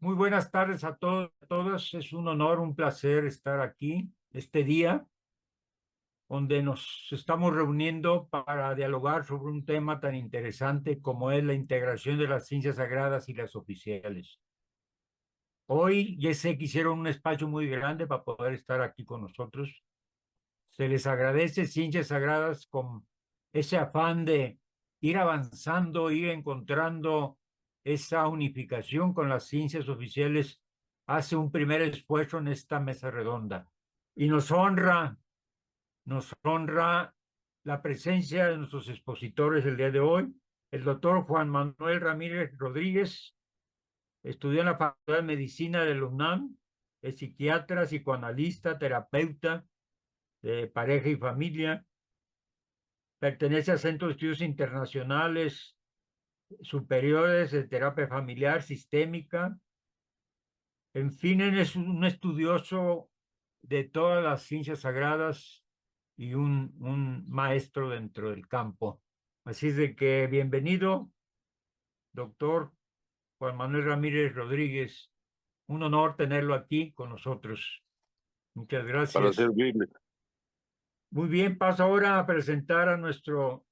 Muy buenas tardes a todos, a todas. Es un honor, un placer estar aquí este día, donde nos estamos reuniendo para dialogar sobre un tema tan interesante como es la integración de las ciencias sagradas y las oficiales. Hoy ya sé que hicieron un espacio muy grande para poder estar aquí con nosotros. Se les agradece Ciencias Sagradas con ese afán de ir avanzando, ir encontrando esa unificación con las ciencias oficiales. Hace un primer esfuerzo en esta mesa redonda y nos honra la presencia de nuestros expositores el día de hoy. El doctor Juan Manuel Ramírez Rodríguez estudió en la Facultad de Medicina de la UNAM, es psiquiatra, psicoanalista, terapeuta de pareja y familia. Pertenece al Centro de Estudios Internacionales Superiores de Terapia Familiar Sistémica. En fin, él es un estudioso de todas las ciencias sagradas y un maestro dentro del campo. Así es de que bienvenido, doctor Juan Manuel Ramírez Rodríguez. Un honor tenerlo aquí con nosotros. Muchas Para gracias. servirle. Muy bien, paso ahora a presentar a nuestro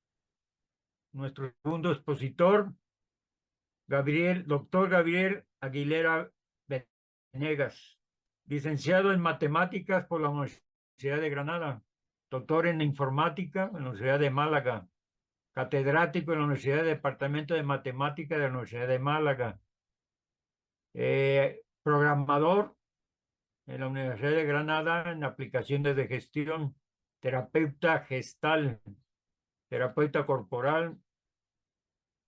segundo expositor, doctor Gabriel Aguilera Venegas, licenciado en matemáticas por la Universidad de Granada, doctor en informática en la Universidad de Málaga, catedrático en la Universidad del Departamento de Matemática de la Universidad de Málaga, programador en la Universidad de Granada en aplicaciones de gestión, terapeuta gestal, terapeuta corporal,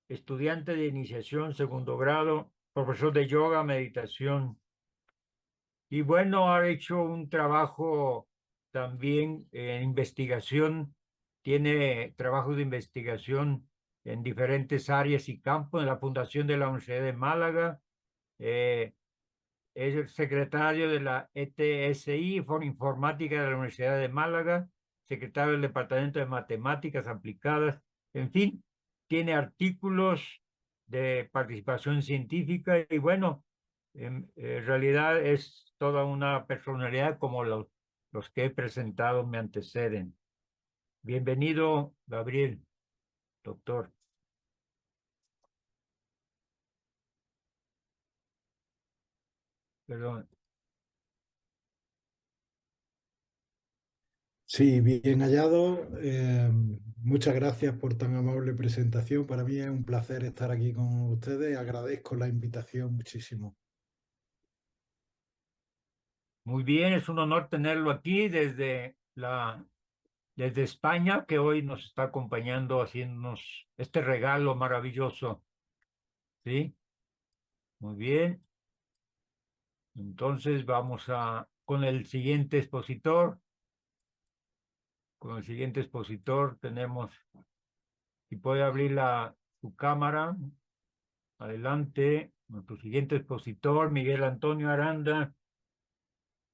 estudiante de iniciación, segundo grado, profesor de yoga, meditación. Y bueno, ha hecho un trabajo también en investigación, tiene trabajos de investigación en diferentes áreas y campos, en la Fundación de la Universidad de Málaga, eh, es el secretario de la ETSI, Foro Informática de la Universidad de Málaga, secretario del Departamento de Matemáticas Aplicadas, en fin, tiene artículos de participación científica y bueno, en realidad es toda una personalidad como los que he presentado me anteceden. Bienvenido, Gabriel, doctor. Perdón. Sí, bien hallado. Muchas gracias por tan amable presentación. Para mí es un placer estar aquí con ustedes. Agradezco la invitación muchísimo. Muy bien, es un honor tenerlo aquí desde España, que hoy nos está acompañando haciéndonos este regalo maravilloso. ¿Sí? Muy bien. Entonces vamos con el siguiente expositor. Con el siguiente expositor tenemos, si puede abrir su cámara, adelante. Nuestro siguiente expositor, Miguel Antonio Aranda.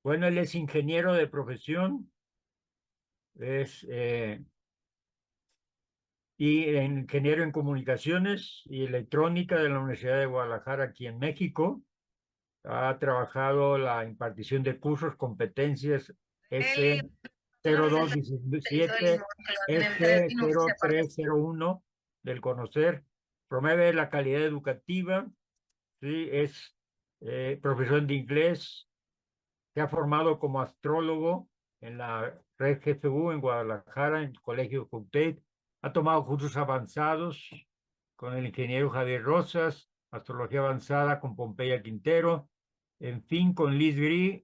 Bueno, él es ingeniero de profesión, es ingeniero en comunicaciones y electrónica de la Universidad de Guadalajara, aquí en México. Ha trabajado la impartición de cursos, competencias S0217, S0301 del conocer. Promueve la calidad educativa, ¿sí? Es profesor de inglés, se ha formado como astrólogo en la red GFU en Guadalajara, en el Colegio Cuauhtémoc. Ha tomado cursos avanzados con el ingeniero Javier Rosas, astrología avanzada con Pompeya Quintero, en fin, con Liz Gris,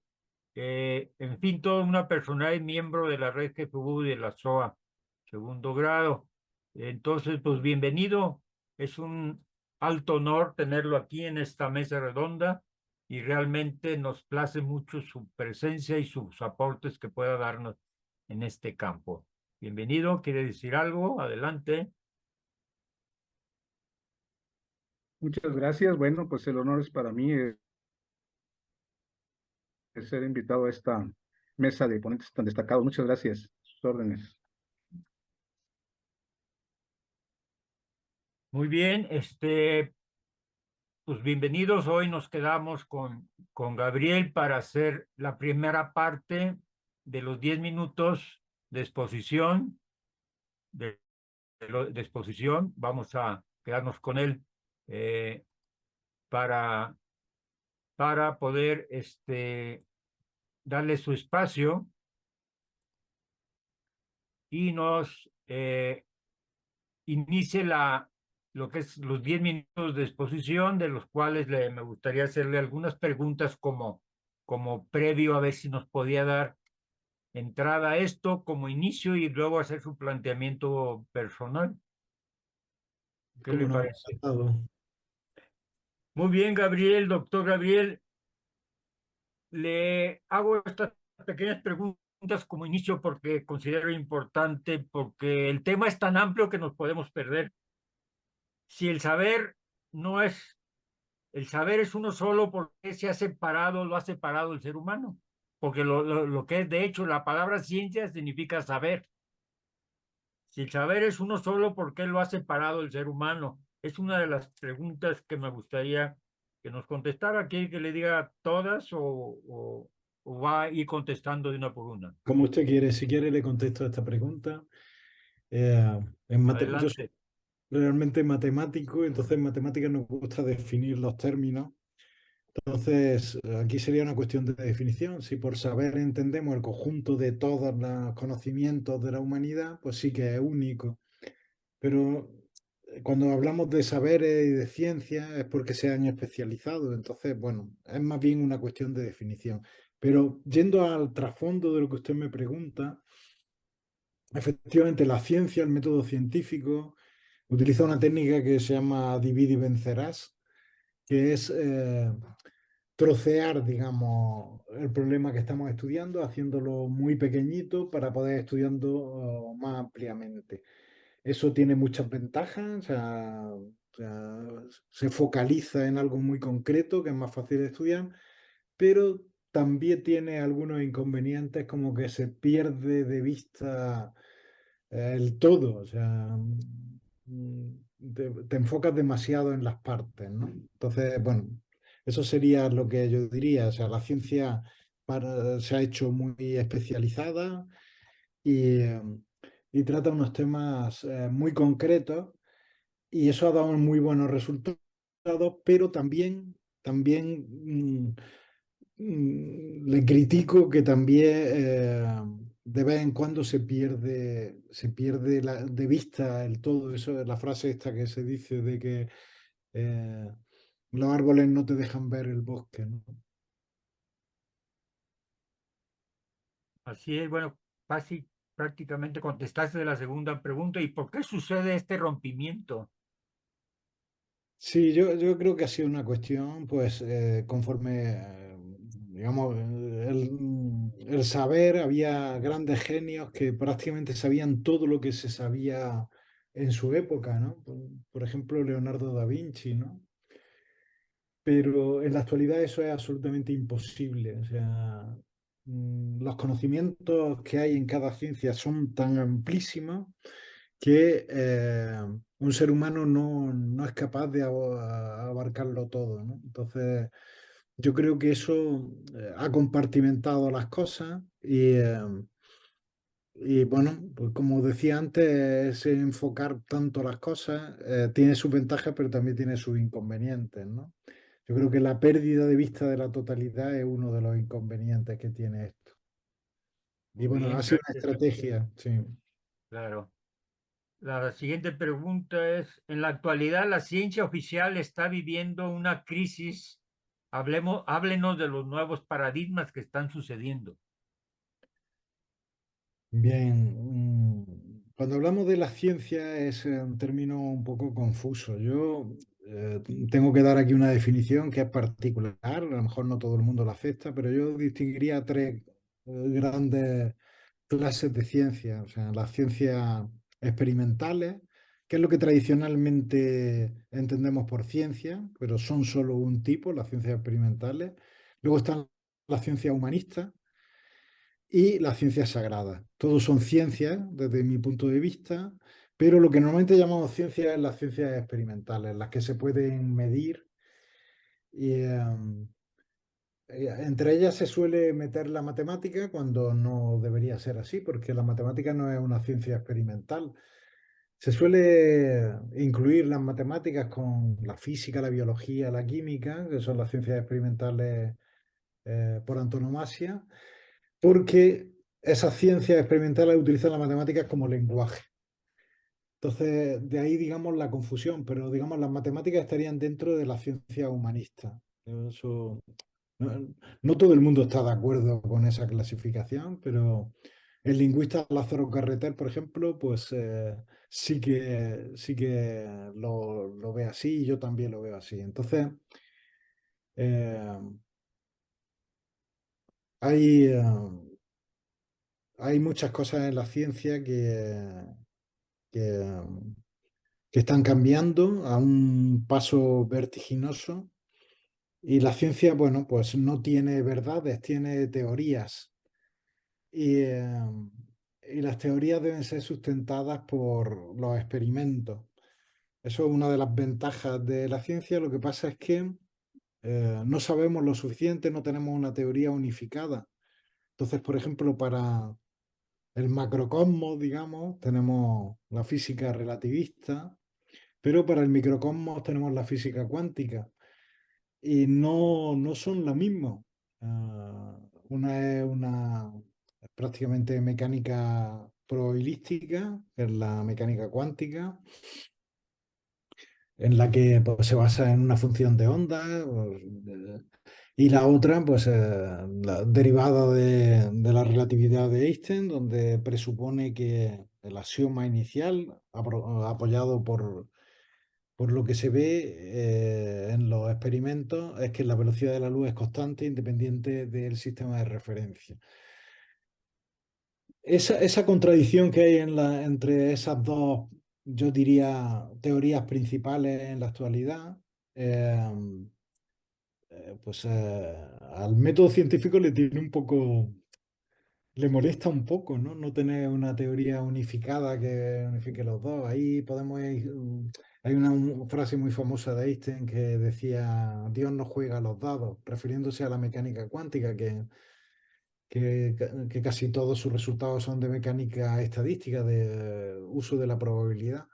en fin, toda una personalidad y miembro de la red GFU de la SOA, segundo grado. Entonces, pues bienvenido. Es un alto honor tenerlo aquí en esta mesa redonda y realmente nos place mucho su presencia y sus aportes que pueda darnos en este campo. Bienvenido, ¿quiere decir algo? Adelante. Muchas gracias. Bueno, pues el honor es para mí ser invitado a esta mesa de ponentes tan destacados. Muchas gracias. Sus órdenes. Muy bien, pues bienvenidos. Hoy nos quedamos con Gabriel para hacer la primera parte de los 10 minutos de exposición. De exposición. Vamos a quedarnos con él para poder darle su espacio y nos inicie lo que es los 10 minutos de exposición, de los cuales me gustaría hacerle algunas preguntas como previo, a ver si nos podía dar entrada a esto como inicio y luego hacer su planteamiento personal. ¿Qué le Cómo no, parece? encantado. Muy bien, Gabriel, doctor Gabriel. Le hago estas pequeñas preguntas como inicio porque considero importante, porque el tema es tan amplio que nos podemos perder. Si el saber no es, el saber es uno solo, ¿por qué se ha separado, lo ha separado el ser humano? Porque lo que es, de hecho, la palabra ciencia significa saber. Si el saber es uno solo, ¿por qué lo ha separado el ser humano? Es una de las preguntas que me gustaría que nos contestara. ¿Quiere que le diga todas o va a ir contestando de una por una? Como usted quiere, si quiere le contesto a esta pregunta. Yo soy Adelante. realmente matemático, entonces en matemáticas nos gusta definir los términos. Entonces, aquí sería una cuestión de definición. Si por saber entendemos el conjunto de todos los conocimientos de la humanidad, pues sí que es único. Pero cuando hablamos de saberes y de ciencia es porque se han especializado. Entonces, bueno, es más bien una cuestión de definición. Pero yendo al trasfondo de lo que usted me pregunta, efectivamente la ciencia, el método científico, utiliza una técnica que se llama divide y vencerás, que es trocear, digamos, el problema que estamos estudiando, haciéndolo muy pequeñito para poder estudiando más ampliamente. Eso tiene muchas ventajas, o sea, se focaliza en algo muy concreto que es más fácil de estudiar, pero también tiene algunos inconvenientes como que se pierde de vista el todo, o sea, te enfocas demasiado en las partes, ¿no? Entonces, bueno, eso sería lo que yo diría, o sea, la ciencia se ha hecho muy especializada y, y trata unos temas muy concretos y eso ha dado muy buenos resultados, pero también le critico que también de vez en cuando se pierde de vista el todo. Eso es la frase esta que se dice de que eh, los árboles no te dejan ver el bosque, ¿no? Así es, bueno, casi prácticamente contestaste la segunda pregunta. ¿Y por qué sucede este rompimiento? Sí, yo creo que ha sido una cuestión, pues, conforme, digamos, el saber, había grandes genios que prácticamente sabían todo lo que se sabía en su época, ¿no? Por ejemplo, Leonardo da Vinci, ¿no? Pero en la actualidad eso es absolutamente imposible. O sea, los conocimientos que hay en cada ciencia son tan amplísimos que un ser humano no es capaz de abarcarlo todo, ¿no? Entonces, yo creo que eso ha compartimentado las cosas y bueno, pues como decía antes, ese enfocar tanto las cosas tiene sus ventajas, pero también tiene sus inconvenientes, ¿no? Yo creo que la pérdida de vista de la totalidad es uno de los inconvenientes que tiene esto. Y Muy bueno, bien, ha sido una gracias. estrategia, sí. Claro. La siguiente pregunta es, en la actualidad la ciencia oficial está viviendo una crisis. Háblenos de los nuevos paradigmas que están sucediendo. Bien, cuando hablamos de la ciencia es un término un poco confuso. Yo tengo que dar aquí una definición que es particular, a lo mejor no todo el mundo la acepta, pero yo distinguiría tres grandes clases de ciencia. O sea, las ciencias experimentales, que es lo que tradicionalmente entendemos por ciencia, pero son solo un tipo, las ciencias experimentales. Luego están las ciencias humanistas y las ciencias sagradas. Todos son ciencias desde mi punto de vista, pero lo que normalmente llamamos ciencias es las ciencias experimentales, las que se pueden medir Y entre ellas se suele meter la matemática cuando no debería ser así, porque la matemática no es una ciencia experimental. Se suele incluir las matemáticas con la física, la biología, la química, que son las ciencias experimentales por antonomasia, porque esas ciencias experimentales utilizan las matemáticas como lenguaje. Entonces, de ahí, digamos, la confusión, pero, digamos, las matemáticas estarían dentro de la ciencia humanista. Eso, no, no todo el mundo está de acuerdo con esa clasificación, pero el lingüista Lázaro Carreter, por ejemplo, pues sí que lo ve así y yo también lo veo así. Entonces, eh, hay, hay muchas cosas en la ciencia que, que están cambiando a un paso vertiginoso y la ciencia, bueno, pues no tiene verdades, tiene teorías. Y las teorías deben ser sustentadas por los experimentos. Eso es una de las ventajas de la ciencia. Lo que pasa es que no sabemos lo suficiente, no tenemos una teoría unificada. Entonces, por ejemplo, para el macrocosmos, digamos, tenemos la física relativista, pero para el microcosmos tenemos la física cuántica y no son lo mismo. Una es prácticamente mecánica probabilística, que es la mecánica cuántica, en la que pues, se basa en una función de onda, y la otra, pues, la derivada de la relatividad de Einstein, donde presupone que el axioma inicial, apoyado por lo que se ve en los experimentos, es que la velocidad de la luz es constante independiente del sistema de referencia. Esa contradicción que hay entre esas dos, yo diría, teorías principales en la actualidad, eh, pues al método científico le molesta un poco, ¿no? No tener una teoría unificada que unifique los dos. Ahí podemos ir, hay una frase muy famosa de Einstein que decía, Dios no juega a los dados, refiriéndose a la mecánica cuántica, que casi todos sus resultados son de mecánica estadística, de uso de la probabilidad.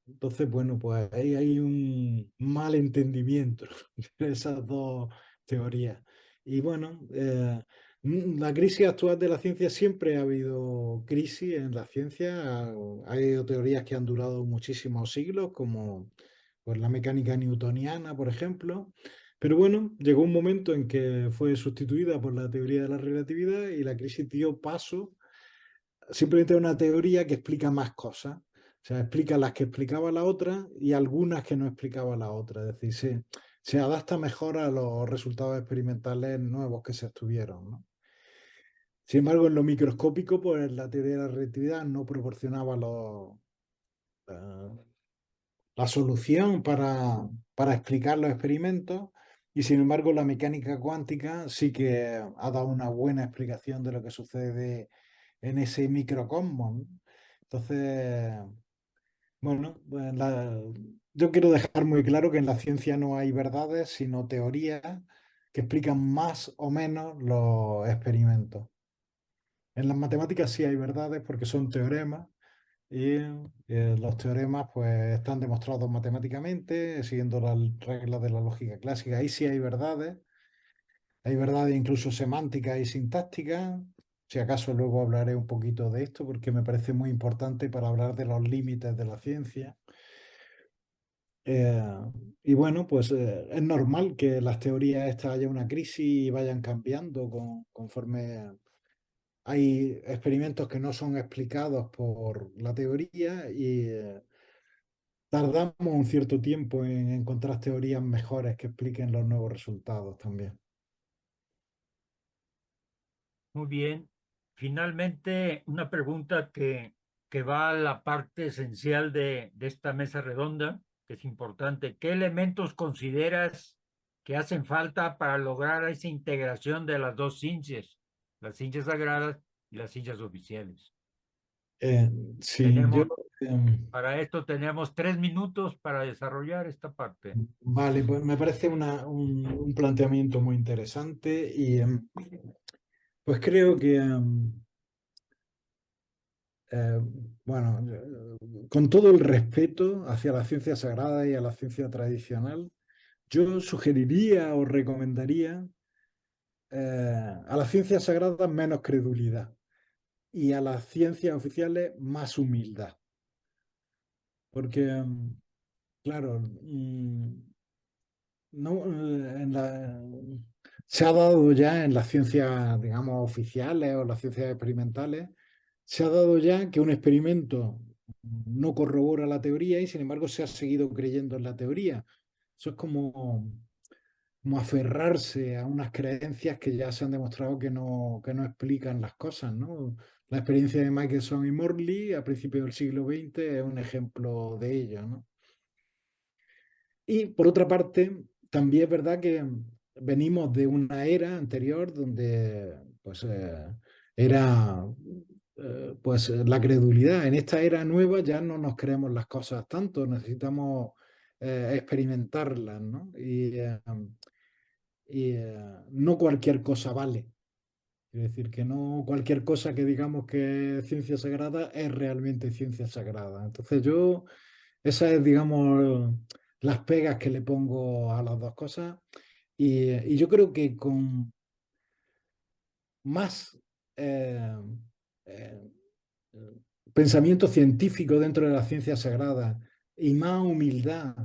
Entonces, bueno, pues ahí hay un mal entendimiento de esas dos teorías. Y bueno, la crisis actual de la ciencia, siempre ha habido crisis en la ciencia. Ha habido teorías que han durado muchísimos siglos, como pues, la mecánica newtoniana, por ejemplo. Pero bueno, llegó un momento en que fue sustituida por la teoría de la relatividad y la crisis dio paso simplemente a una teoría que explica más cosas. O sea, explica las que explicaba la otra y algunas que no explicaba la otra. Es decir, se adapta mejor a los resultados experimentales nuevos que se obtuvieron, ¿no? Sin embargo, en lo microscópico, pues la teoría de la relatividad no proporcionaba eh, la solución para explicar los experimentos y sin embargo la mecánica cuántica sí que ha dado una buena explicación de lo que sucede en ese microcosmos, ¿no? Entonces, bueno, pues yo quiero dejar muy claro que en la ciencia no hay verdades, sino teorías que explican más o menos los experimentos. En las matemáticas sí hay verdades porque son teoremas y los teoremas pues están demostrados matemáticamente siguiendo las reglas de la lógica clásica. Ahí sí hay verdades incluso semánticas y sintácticas. Si acaso luego hablaré un poquito de esto porque me parece muy importante para hablar de los límites de la ciencia. Eh, y bueno, pues es normal que las teorías estas haya una crisis y vayan cambiando conforme hay experimentos que no son explicados por la teoría y tardamos un cierto tiempo en encontrar teorías mejores que expliquen los nuevos resultados también. Muy bien. Finalmente, una pregunta que va a la parte esencial de esta mesa redonda, que es importante. ¿Qué elementos consideras que hacen falta para lograr esa integración de las dos ciencias, las ciencias sagradas y las ciencias oficiales? Eh, sí, yo, Tenemos Para esto tenemos 3 minutos para desarrollar esta parte. Vale, pues me parece un planteamiento muy interesante y pues creo que, eh, bueno, con todo el respeto hacia la ciencia sagrada y a la ciencia tradicional, yo sugeriría o recomendaría a las ciencias sagradas menos credulidad y a las ciencias oficiales más humildad. Porque, claro, no, se ha dado ya en las ciencias, digamos, oficiales o las ciencias experimentales, se ha dado ya que un experimento no corrobora la teoría y sin embargo se ha seguido creyendo en la teoría. Eso es como aferrarse a unas creencias que ya se han demostrado que no explican las cosas, ¿no? La experiencia de Michelson y Morley a principios del siglo XX es un ejemplo de ello, ¿no? Y por otra parte, también es verdad que venimos de una era anterior donde pues, era pues, la credulidad. En esta era nueva ya no nos creemos las cosas tanto, necesitamos experimentarlas, ¿no? Y no cualquier cosa vale. Es decir, que no cualquier cosa que digamos que es ciencia sagrada es realmente ciencia sagrada. Entonces yo, esas es, digamos, las pegas que le pongo a las dos cosas. Y yo creo que con más eh, eh, pensamiento científico dentro de la ciencia sagrada y más humildad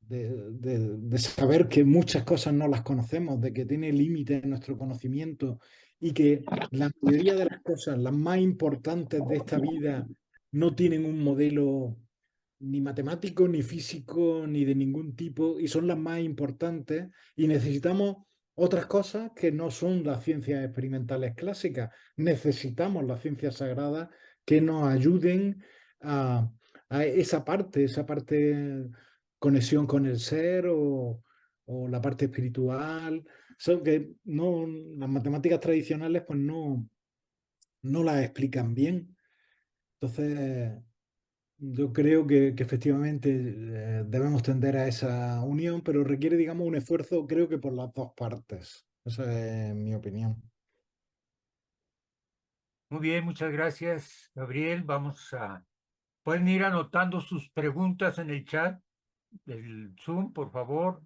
de saber que muchas cosas no las conocemos, de que tiene límites en nuestro conocimiento y que la mayoría de las cosas, las más importantes de esta vida, no tienen un modelo ni matemático, ni físico, ni de ningún tipo, y son las más importantes, y necesitamos otras cosas que no son las ciencias experimentales clásicas. Necesitamos las ciencias sagradas que nos ayuden a, a esa parte conexión con el ser o la parte espiritual. Son que no, las matemáticas tradicionales pues no las explican bien. Entonces, yo creo que efectivamente debemos tender a esa unión, pero requiere, digamos, un esfuerzo, creo que por las dos partes. Esa es mi opinión. Muy bien, muchas gracias, Gabriel. Pueden ir anotando sus preguntas en el chat del Zoom, por favor.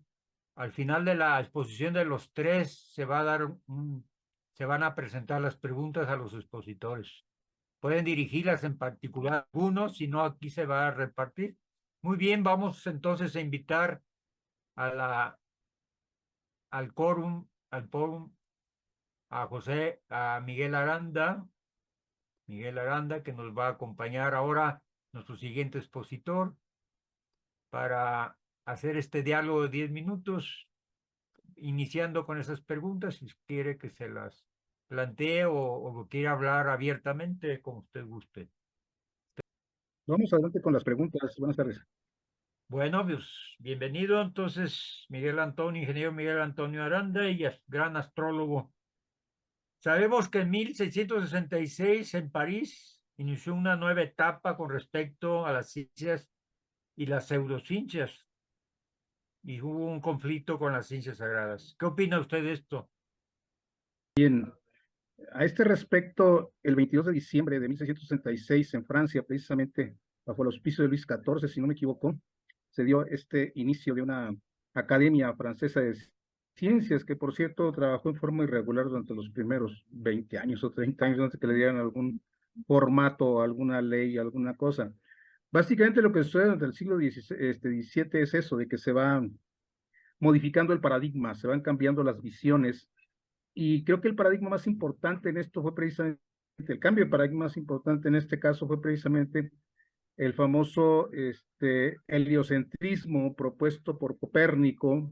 Al final de la exposición de los tres se van a presentar las preguntas a los expositores. Pueden dirigirlas en particular a algunos, si no aquí se va a repartir. Muy bien, vamos entonces a invitar a al quórum, a Miguel Aranda, que nos va a acompañar ahora nuestro siguiente expositor para hacer este diálogo de 10 minutos, iniciando con esas preguntas, si quiere que se las plantee o quiere hablar abiertamente, como usted guste. Vamos adelante con las preguntas. Buenas tardes. Bueno, pues bienvenido entonces, ingeniero Miguel Antonio Aranda, y gran astrólogo. Sabemos que en 1666 en París inició una nueva etapa con respecto a las ciencias y las pseudociencias, y hubo un conflicto con las ciencias sagradas. ¿Qué opina usted de esto? Bien, a este respecto, el 22 de diciembre de 1666 en Francia, precisamente bajo el auspicio de Luis XIV, si no me equivoco, se dio este inicio de una academia francesa de ciencias que, por cierto, trabajó en forma irregular durante los primeros 20 años o 30 años antes que le dieran algún formato, alguna ley, alguna cosa. Básicamente lo que sucede durante el siglo XVII es eso, de que se va modificando el paradigma, se van cambiando las visiones. Y creo que el paradigma más importante en esto fue precisamente, el cambio de paradigma más importante en este caso fue precisamente el famoso heliocentrismo propuesto por Copérnico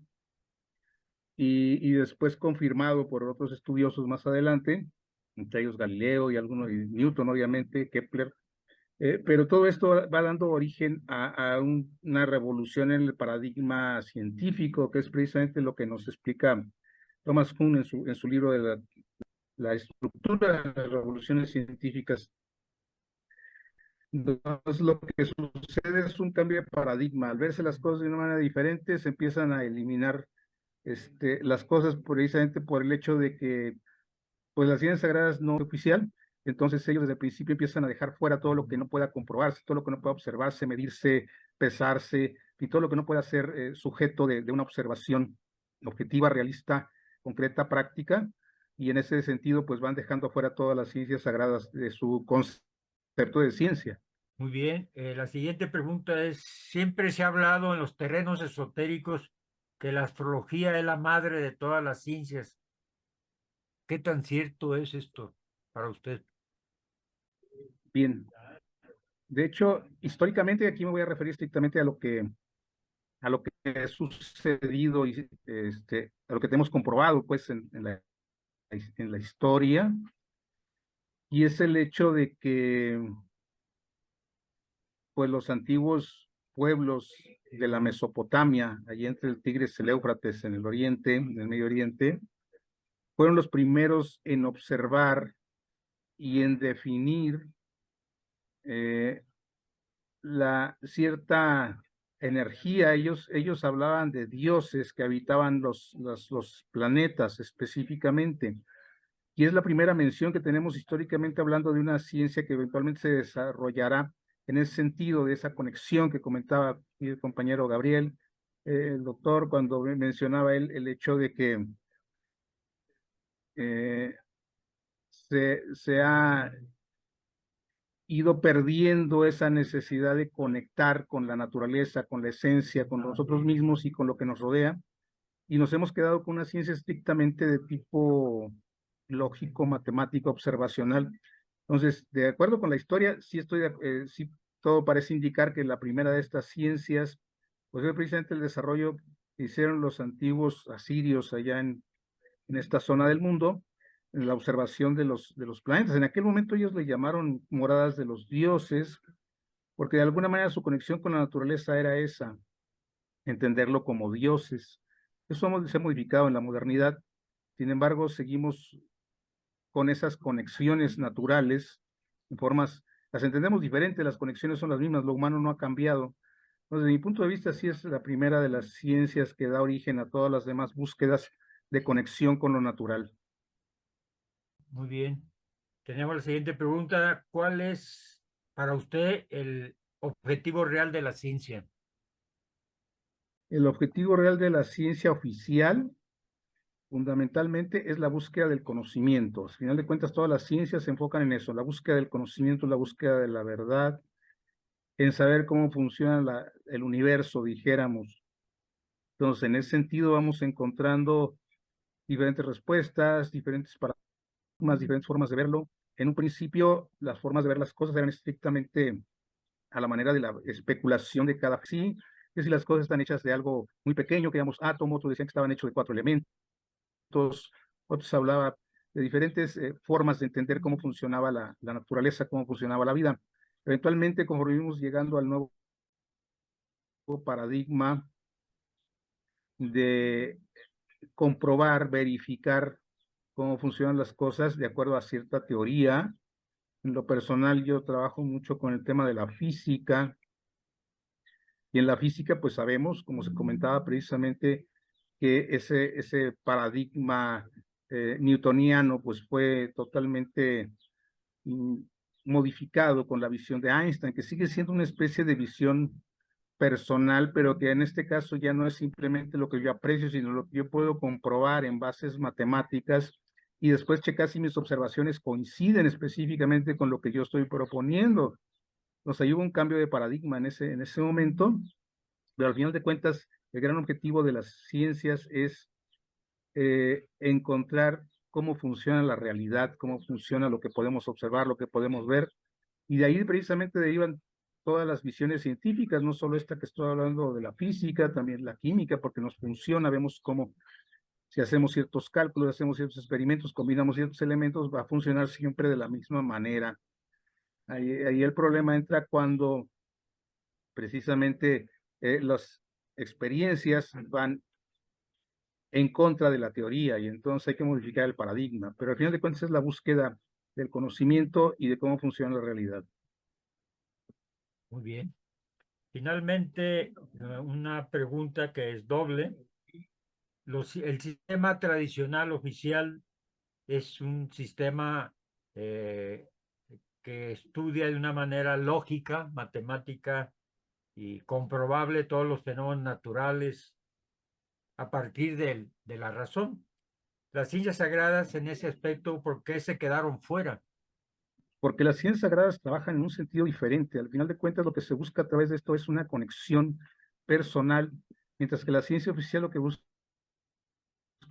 y después confirmado por otros estudiosos más adelante, entre ellos Galileo y algunos, y Newton obviamente, Kepler. Pero todo esto va dando origen a una revolución en el paradigma científico, que es precisamente lo que nos explica Thomas Kuhn en su libro de la estructura de las revoluciones científicas. Entonces, lo que sucede es un cambio de paradigma. Al verse las cosas de una manera diferente, se empiezan a eliminar las cosas precisamente por el hecho de que pues las ciencias sagradas no es oficial, entonces ellos desde el principio empiezan a dejar fuera todo lo que no pueda comprobarse, todo lo que no pueda observarse, medirse, pesarse, y todo lo que no pueda ser sujeto de una observación objetiva, realista, concreta, práctica, y en ese sentido pues van dejando fuera todas las ciencias sagradas de su concepto de ciencia. Muy bien. La siguiente pregunta es, siempre se ha hablado en los terrenos esotéricos que la astrología es la madre de todas las ciencias. ¿Qué tan cierto es esto para usted? Bien, de hecho, históricamente aquí me voy a referir estrictamente a lo que ha sucedido y a lo que tenemos comprobado pues en la historia, y es el hecho de que pues los antiguos pueblos de la Mesopotamia, allí entre el Tigris y el Éufrates, en el oriente, en el Medio Oriente, fueron los primeros en observar y en definir la cierta energía. Ellos hablaban de dioses que habitaban los planetas específicamente. Y es la primera mención que tenemos históricamente hablando de una ciencia que eventualmente se desarrollará en ese sentido, de esa conexión que comentaba el compañero Gabriel, el doctor, cuando mencionaba él el hecho de que eh, se ha ido perdiendo esa necesidad de conectar con la naturaleza, con la esencia, con nosotros mismos y con lo que nos rodea, y nos hemos quedado con una ciencia estrictamente de tipo lógico, matemático, observacional. Entonces, de acuerdo con la historia, sí todo parece indicar que la primera de estas ciencias, pues es precisamente el desarrollo que hicieron los antiguos asirios allá en esta zona del mundo, en la observación de los planetas. En aquel momento ellos le llamaron moradas de los dioses, porque de alguna manera su conexión con la naturaleza era esa, entenderlo como dioses. Eso se ha modificado en la modernidad. Sin embargo, seguimos con esas conexiones naturales en formas, las entendemos diferente, las conexiones son las mismas, lo humano no ha cambiado. Entonces, desde mi punto de vista, sí es la primera de las ciencias que da origen a todas las demás búsquedas de conexión con lo natural. Muy bien. Tenemos la siguiente pregunta. ¿Cuál es para usted el objetivo real de la ciencia? El objetivo real de la ciencia oficial, fundamentalmente, es la búsqueda del conocimiento. Al final de cuentas, todas las ciencias se enfocan en eso, la búsqueda del conocimiento, la búsqueda de la verdad, en saber cómo funciona el universo, dijéramos. Entonces, en ese sentido, vamos encontrando diferentes respuestas, diferentes paradigmas, diferentes formas de verlo. En un principio, las formas de ver las cosas eran estrictamente a la manera de la especulación de cada sí, que si las cosas están hechas de algo muy pequeño, que llamamos átomo, otros decían que estaban hechos de 4 elementos, otros hablaban de diferentes formas de entender cómo funcionaba la naturaleza, cómo funcionaba la vida. Eventualmente, conforme vimos llegando al nuevo paradigma de comprobar, verificar cómo funcionan las cosas de acuerdo a cierta teoría. En lo personal, yo trabajo mucho con el tema de la física, y en la física, pues sabemos, como se comentaba precisamente, que ese paradigma newtoniano, pues fue totalmente mm, modificado con la visión de Einstein, que sigue siendo una especie de visión personal, pero que en este caso ya no es simplemente lo que yo aprecio, sino lo que yo puedo comprobar en bases matemáticas y después checar si mis observaciones coinciden específicamente con lo que yo estoy proponiendo. O sea, hubo un cambio de paradigma en ese momento, pero al final de cuentas, el gran objetivo de las ciencias es encontrar cómo funciona la realidad, cómo funciona lo que podemos observar, lo que podemos ver, y de ahí precisamente derivan todas las visiones científicas, no solo esta que estoy hablando de la física, también la química, porque nos funciona, vemos cómo si hacemos ciertos cálculos, hacemos ciertos experimentos, combinamos ciertos elementos, va a funcionar siempre de la misma manera. Ahí el problema entra cuando precisamente las experiencias van en contra de la teoría y entonces hay que modificar el paradigma, pero al final de cuentas es la búsqueda del conocimiento y de cómo funciona la realidad. Muy bien. Finalmente, una pregunta que es doble. El sistema tradicional oficial es un sistema eh, que estudia de una manera lógica, matemática y comprobable todos los fenómenos naturales a partir de la razón. Las ciencias sagradas en ese aspecto, ¿por qué se quedaron fuera? Porque las ciencias sagradas trabajan en un sentido diferente. Al final de cuentas, lo que se busca a través de esto es una conexión personal, mientras que la ciencia oficial lo que busca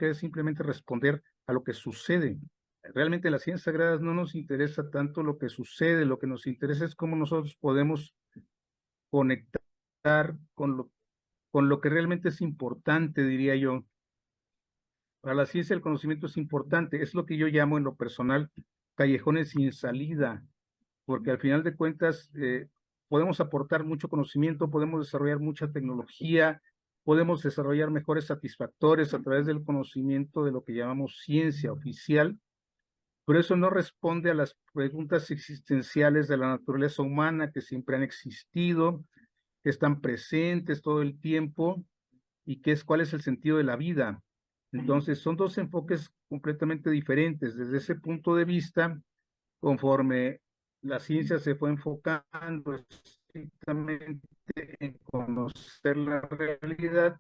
es simplemente responder a lo que sucede. Realmente en las ciencias sagradas no nos interesa tanto lo que sucede, lo que nos interesa es cómo nosotros podemos conectar con lo que realmente es importante, diría yo. Para la ciencia el conocimiento es importante, es lo que yo llamo en lo personal callejones sin salida, porque al final de cuentas podemos aportar mucho conocimiento, podemos desarrollar mucha tecnología, podemos desarrollar mejores satisfactores a través del conocimiento de lo que llamamos ciencia oficial, pero eso no responde a las preguntas existenciales de la naturaleza humana que siempre han existido, que están presentes todo el tiempo y que es cuál es el sentido de la vida. Entonces, son dos enfoques completamente diferentes. Desde ese punto de vista, conforme la ciencia se fue enfocando estrictamente en conocer la realidad,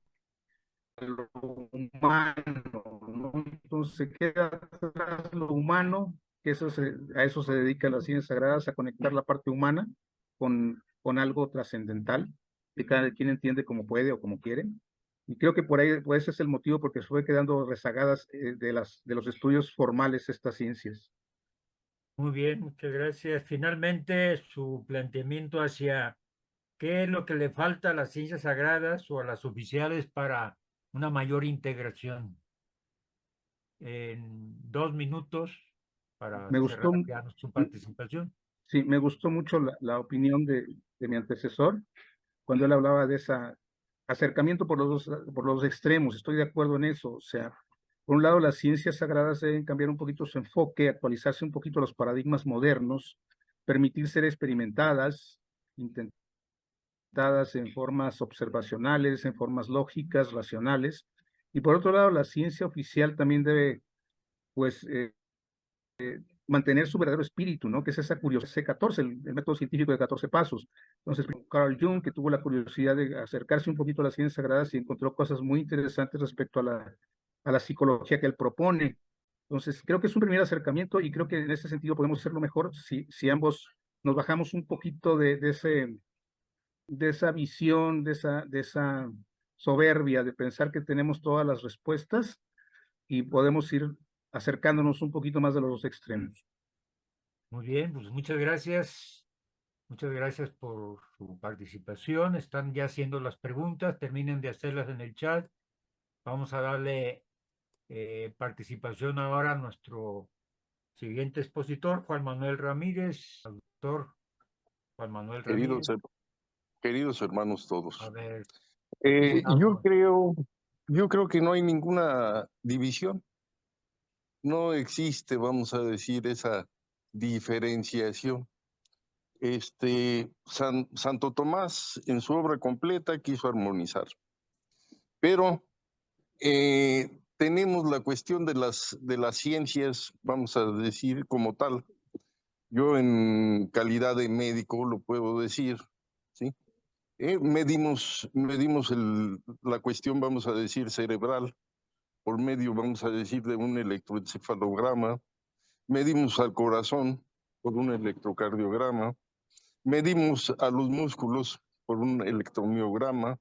lo humano, ¿no? Entonces se queda atrás lo humano, que a eso se dedica las ciencias sagradas, a conectar la parte humana con algo trascendental, que cada quien entiende como puede o como quiere. Y creo que por ahí, pues ese es el motivo porque se fue quedando rezagadas de los estudios formales estas ciencias. Muy bien, muchas gracias. Finalmente, su planteamiento hacia qué es lo que le falta a las ciencias sagradas o a las oficiales para una mayor integración. En 2 minutos para Me gustó, cerrar ya su participación. sí, me gustó mucho la opinión de mi antecesor cuando él hablaba de ese acercamiento por los extremos. Estoy de acuerdo en eso. O sea, por un lado, las ciencias sagradas deben cambiar un poquito su enfoque, actualizarse un poquito los paradigmas modernos, permitir ser experimentadas, intentadas en formas observacionales, en formas lógicas, racionales. Y por otro lado, la ciencia oficial también debe, pues, mantener su verdadero espíritu, ¿no? Que es esa curiosidad, C14, el método científico de 14 pasos. Entonces, Carl Jung, que tuvo la curiosidad de acercarse un poquito a las ciencias sagradas y encontró cosas muy interesantes respecto a la psicología que él propone. Entonces, creo que es un primer acercamiento y creo que en ese sentido podemos hacerlo mejor si ambos nos bajamos un poquito de esa visión, de esa soberbia de pensar que tenemos todas las respuestas y podemos ir acercándonos un poquito más de los dos extremos. Muy bien, pues muchas gracias. Muchas gracias por su participación. Están ya haciendo las preguntas. Terminen de hacerlas en el chat. Vamos a darle participación ahora a nuestro siguiente expositor, Juan Manuel Ramírez. Doctor Juan Manuel Ramírez. Queridos hermanos A todos, ver, aquí yo estamos. creo que no hay ninguna división, no existe, vamos a decir, esa diferenciación. Santo Tomás en su obra completa quiso armonizar, pero tenemos la cuestión de las ciencias, vamos a decir como tal. Yo en calidad de médico lo puedo decir, ¿sí? Medimos la cuestión, vamos a decir, cerebral, por medio, vamos a decir, de un electroencefalograma. Medimos al corazón por un electrocardiograma. Medimos a los músculos por un electromiograma.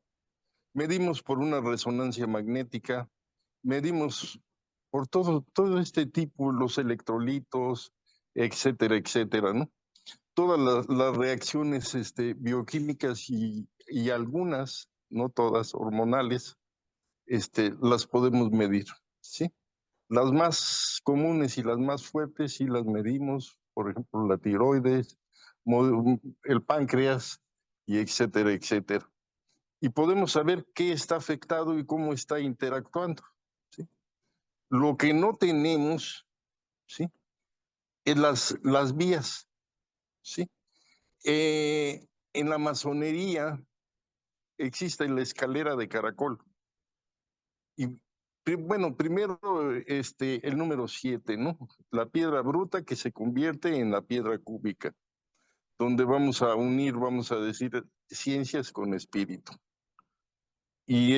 Medimos por una resonancia magnética. Medimos por todo este tipo, los electrolitos, etcétera, etcétera, ¿no? Todas las reacciones bioquímicas y algunas, no todas, hormonales, las podemos medir, ¿sí? Las más comunes y las más fuertes sí las medimos, por ejemplo, la tiroides, el páncreas, y etcétera, etcétera. Y podemos saber qué está afectado y cómo está interactuando, ¿sí? Lo que no tenemos, ¿sí? Es las vías, ¿sí? en la masonería existe la escalera de caracol. Y bueno, primero el número 7, ¿no? La piedra bruta que se convierte en la piedra cúbica, donde vamos a unir, vamos a decir, ciencias con espíritu. Y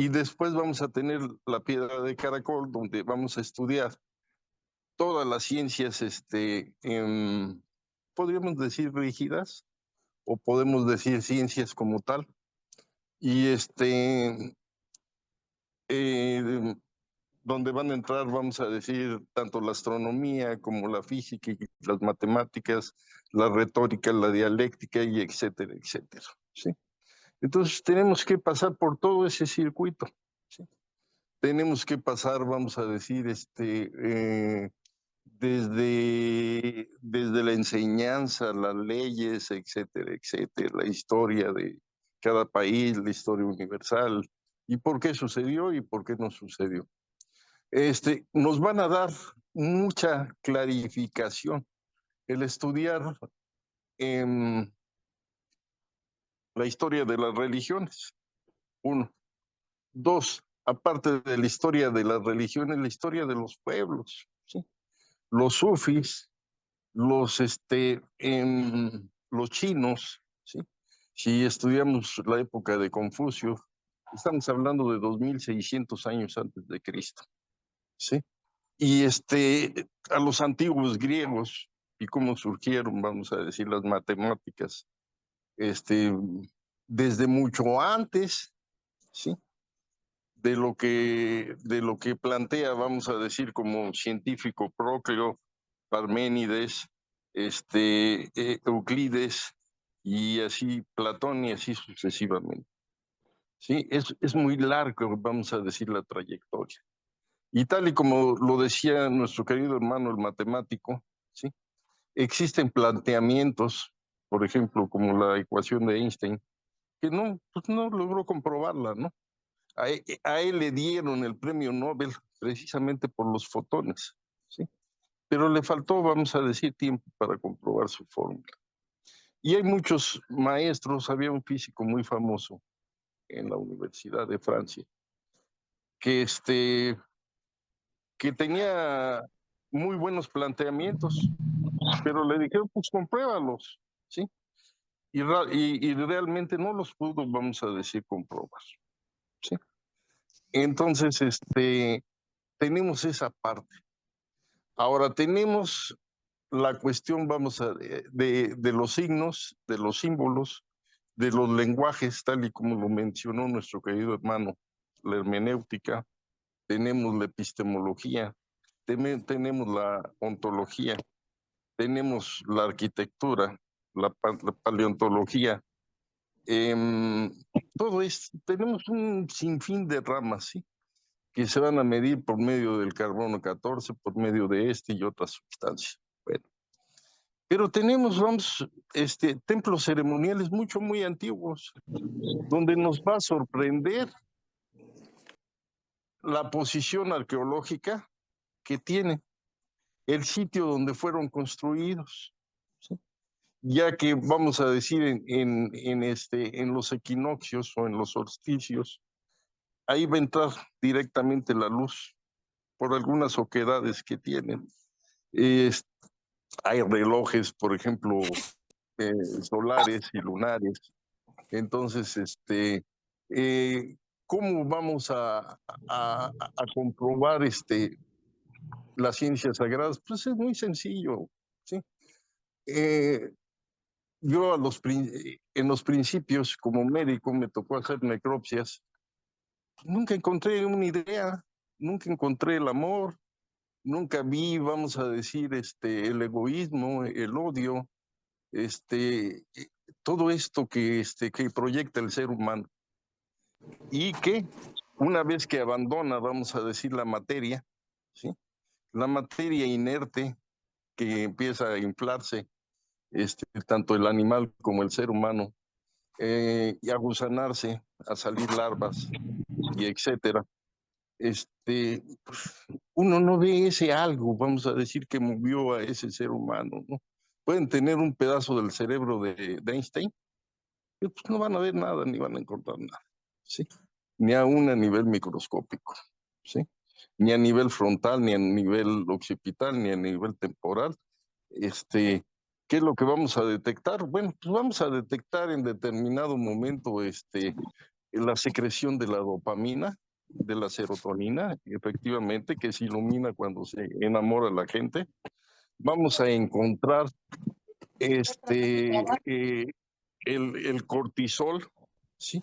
después vamos a tener la piedra de caracol, donde vamos a estudiar todas las ciencias, podríamos decir rígidas, o podemos decir ciencias como tal. Y donde van a entrar, vamos a decir, tanto la astronomía como la física y las matemáticas, la retórica, la dialéctica y etcétera, etcétera. ¿Sí? Entonces tenemos que pasar por todo ese circuito. ¿Sí? Tenemos que pasar, vamos a decir, desde la enseñanza, las leyes, etcétera, etcétera, la historia de cada país, la historia universal, y por qué sucedió y por qué no sucedió. Nos van a dar mucha clarificación el estudiar la historia de las religiones, 1. 2, aparte de la historia de las religiones, la historia de los pueblos, ¿sí? Los sufis, los chinos, ¿sí? Si estudiamos la época de Confucio, estamos hablando de 2600 años antes de Cristo, ¿sí? Y a los antiguos griegos y cómo surgieron, vamos a decir, las matemáticas, desde mucho antes, ¿sí? De lo que plantea, vamos a decir, como científico Proclo, Parménides, Euclides, y así Platón, y así sucesivamente. ¿Sí? Es muy largo, vamos a decir, la trayectoria. Y tal y como lo decía nuestro querido hermano el matemático, ¿sí? Existen planteamientos, por ejemplo, como la ecuación de Einstein, que pues no logró comprobarla, ¿no? A él le dieron el premio Nobel precisamente por los fotones, ¿sí? Pero le faltó, vamos a decir, tiempo para comprobar su fórmula. Y hay muchos maestros, había un físico muy famoso en la Universidad de Francia, que, que tenía muy buenos planteamientos, pero le dijeron, pues compruébalos, ¿sí? Y realmente no los pudo, vamos a decir, comprobar, ¿sí? Entonces, tenemos esa parte. Ahora tenemos la cuestión, vamos a, de los signos, de los símbolos, de los lenguajes, tal y como lo mencionó nuestro querido hermano, la hermenéutica, tenemos la epistemología, tenemos la ontología, tenemos la arquitectura, la paleontología, todo esto, tenemos un sinfín de ramas, ¿sí? Que se van a medir por medio del carbono 14, por medio de y otras sustancias. Bueno, pero tenemos, templos ceremoniales muy antiguos, donde nos va a sorprender la posición arqueológica que tienen, el sitio donde fueron construidos, ¿sí? Ya que vamos a decir en los equinoccios o en los solsticios, ahí va a entrar directamente la luz por algunas oquedades que tienen. Hay relojes, por ejemplo, solares y lunares. Entonces, ¿cómo vamos a comprobar las ciencias sagradas? Pues es muy sencillo, ¿sí? Yo en los principios, como médico, me tocó hacer necropsias. Nunca encontré una idea, nunca encontré el amor, nunca vi, vamos a decir, el egoísmo, el odio, todo esto que proyecta el ser humano. Y que una vez que abandona, vamos a decir, la materia, ¿sí? La materia inerte que empieza a inflarse, tanto el animal como el ser humano, y a gusanarse, a salir larvas, y etcétera. Uno no ve ese algo, vamos a decir, que movió a ese ser humano, ¿no? Pueden tener un pedazo del cerebro de Einstein, pues no van a ver nada, ni van a encontrar nada, ¿sí? Ni aún a nivel microscópico, ¿sí? Ni a nivel frontal, ni a nivel occipital, ni a nivel temporal. ¿Qué es lo que vamos a detectar? Bueno, pues vamos a detectar en determinado momento la secreción de la dopamina, de la serotonina, efectivamente, que se ilumina cuando se enamora la gente. Vamos a encontrar el cortisol, ¿sí?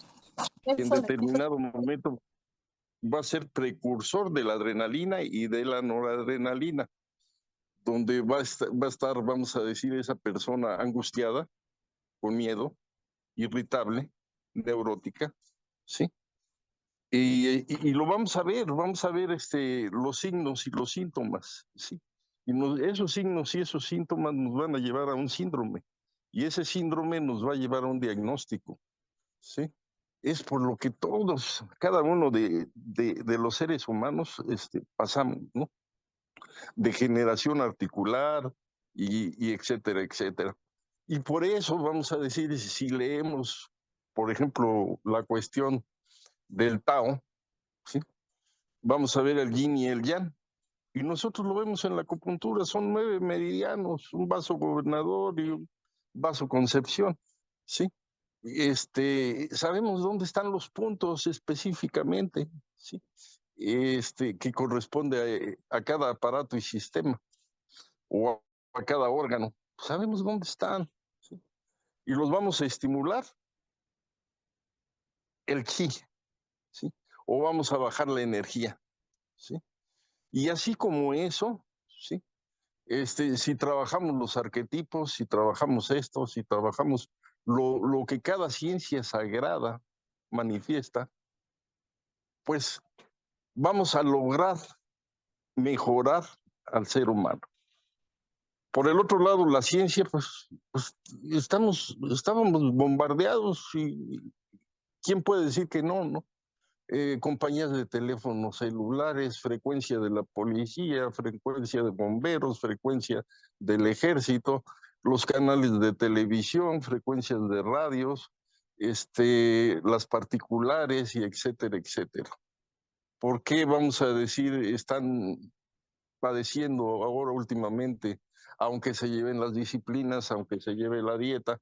Que en determinado momento va a ser precursor de la adrenalina y de la noradrenalina, donde va a estar, vamos a decir, esa persona angustiada, con miedo, irritable, neurótica, ¿sí? Y lo vamos a ver los signos y los síntomas, ¿sí? Y esos signos y esos síntomas nos van a llevar a un síndrome, y ese síndrome nos va a llevar a un diagnóstico, ¿sí? Es por lo que todos, cada uno de los seres humanos pasamos, ¿no? Degeneración articular y etcétera, etcétera. Y por eso vamos a decir, si leemos, por ejemplo, la cuestión del Tao, ¿sí? Vamos a ver el yin y el yang. Y nosotros lo vemos en la acupuntura, son 9 meridianos, un vaso gobernador y un vaso concepción, ¿sí? Sabemos dónde están los puntos específicamente, ¿sí? Que corresponde a cada aparato y sistema, o a cada órgano. Sabemos dónde están, ¿sí? Y los vamos a estimular el chi, ¿sí? O vamos a bajar la energía, ¿sí? Y así como eso, ¿sí? Si trabajamos los arquetipos, si trabajamos esto, si trabajamos lo que cada ciencia sagrada manifiesta, pues vamos a lograr mejorar al ser humano. Por el otro lado, la ciencia, pues estábamos bombardeados, y ¿quién puede decir que no, no? Compañías de teléfonos celulares, frecuencia de la policía, frecuencia de bomberos, frecuencia del ejército, los canales de televisión, frecuencias de radios, las particulares y etcétera, etcétera. ¿Por qué, vamos a decir, están padeciendo ahora últimamente, aunque se lleven las disciplinas, aunque se lleve la dieta?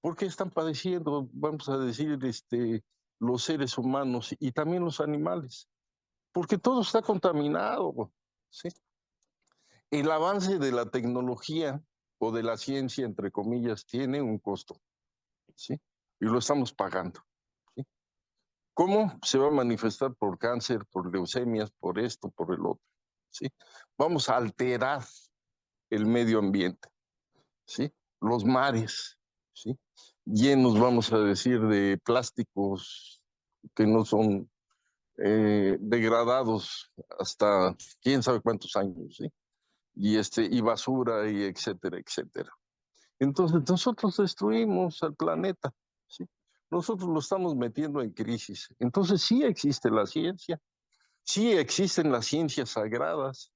¿Por qué están padeciendo, vamos a decir, los seres humanos y también los animales? Porque todo está contaminado, ¿sí? El avance de la tecnología o de la ciencia, entre comillas, tiene un costo, ¿sí? Y lo estamos pagando, ¿sí? ¿Cómo se va a manifestar? Por cáncer, por leucemias, por esto, por el otro, ¿sí? Vamos a alterar el medio ambiente, ¿sí? Los mares, ¿sí? Llenos, vamos a decir, de plásticos que no son degradados hasta quién sabe cuántos años, ¿sí? Y basura y etcétera, etcétera. Entonces nosotros destruimos al planeta, ¿sí? Nosotros lo estamos metiendo en crisis. Entonces sí existe la ciencia, sí existen las ciencias sagradas,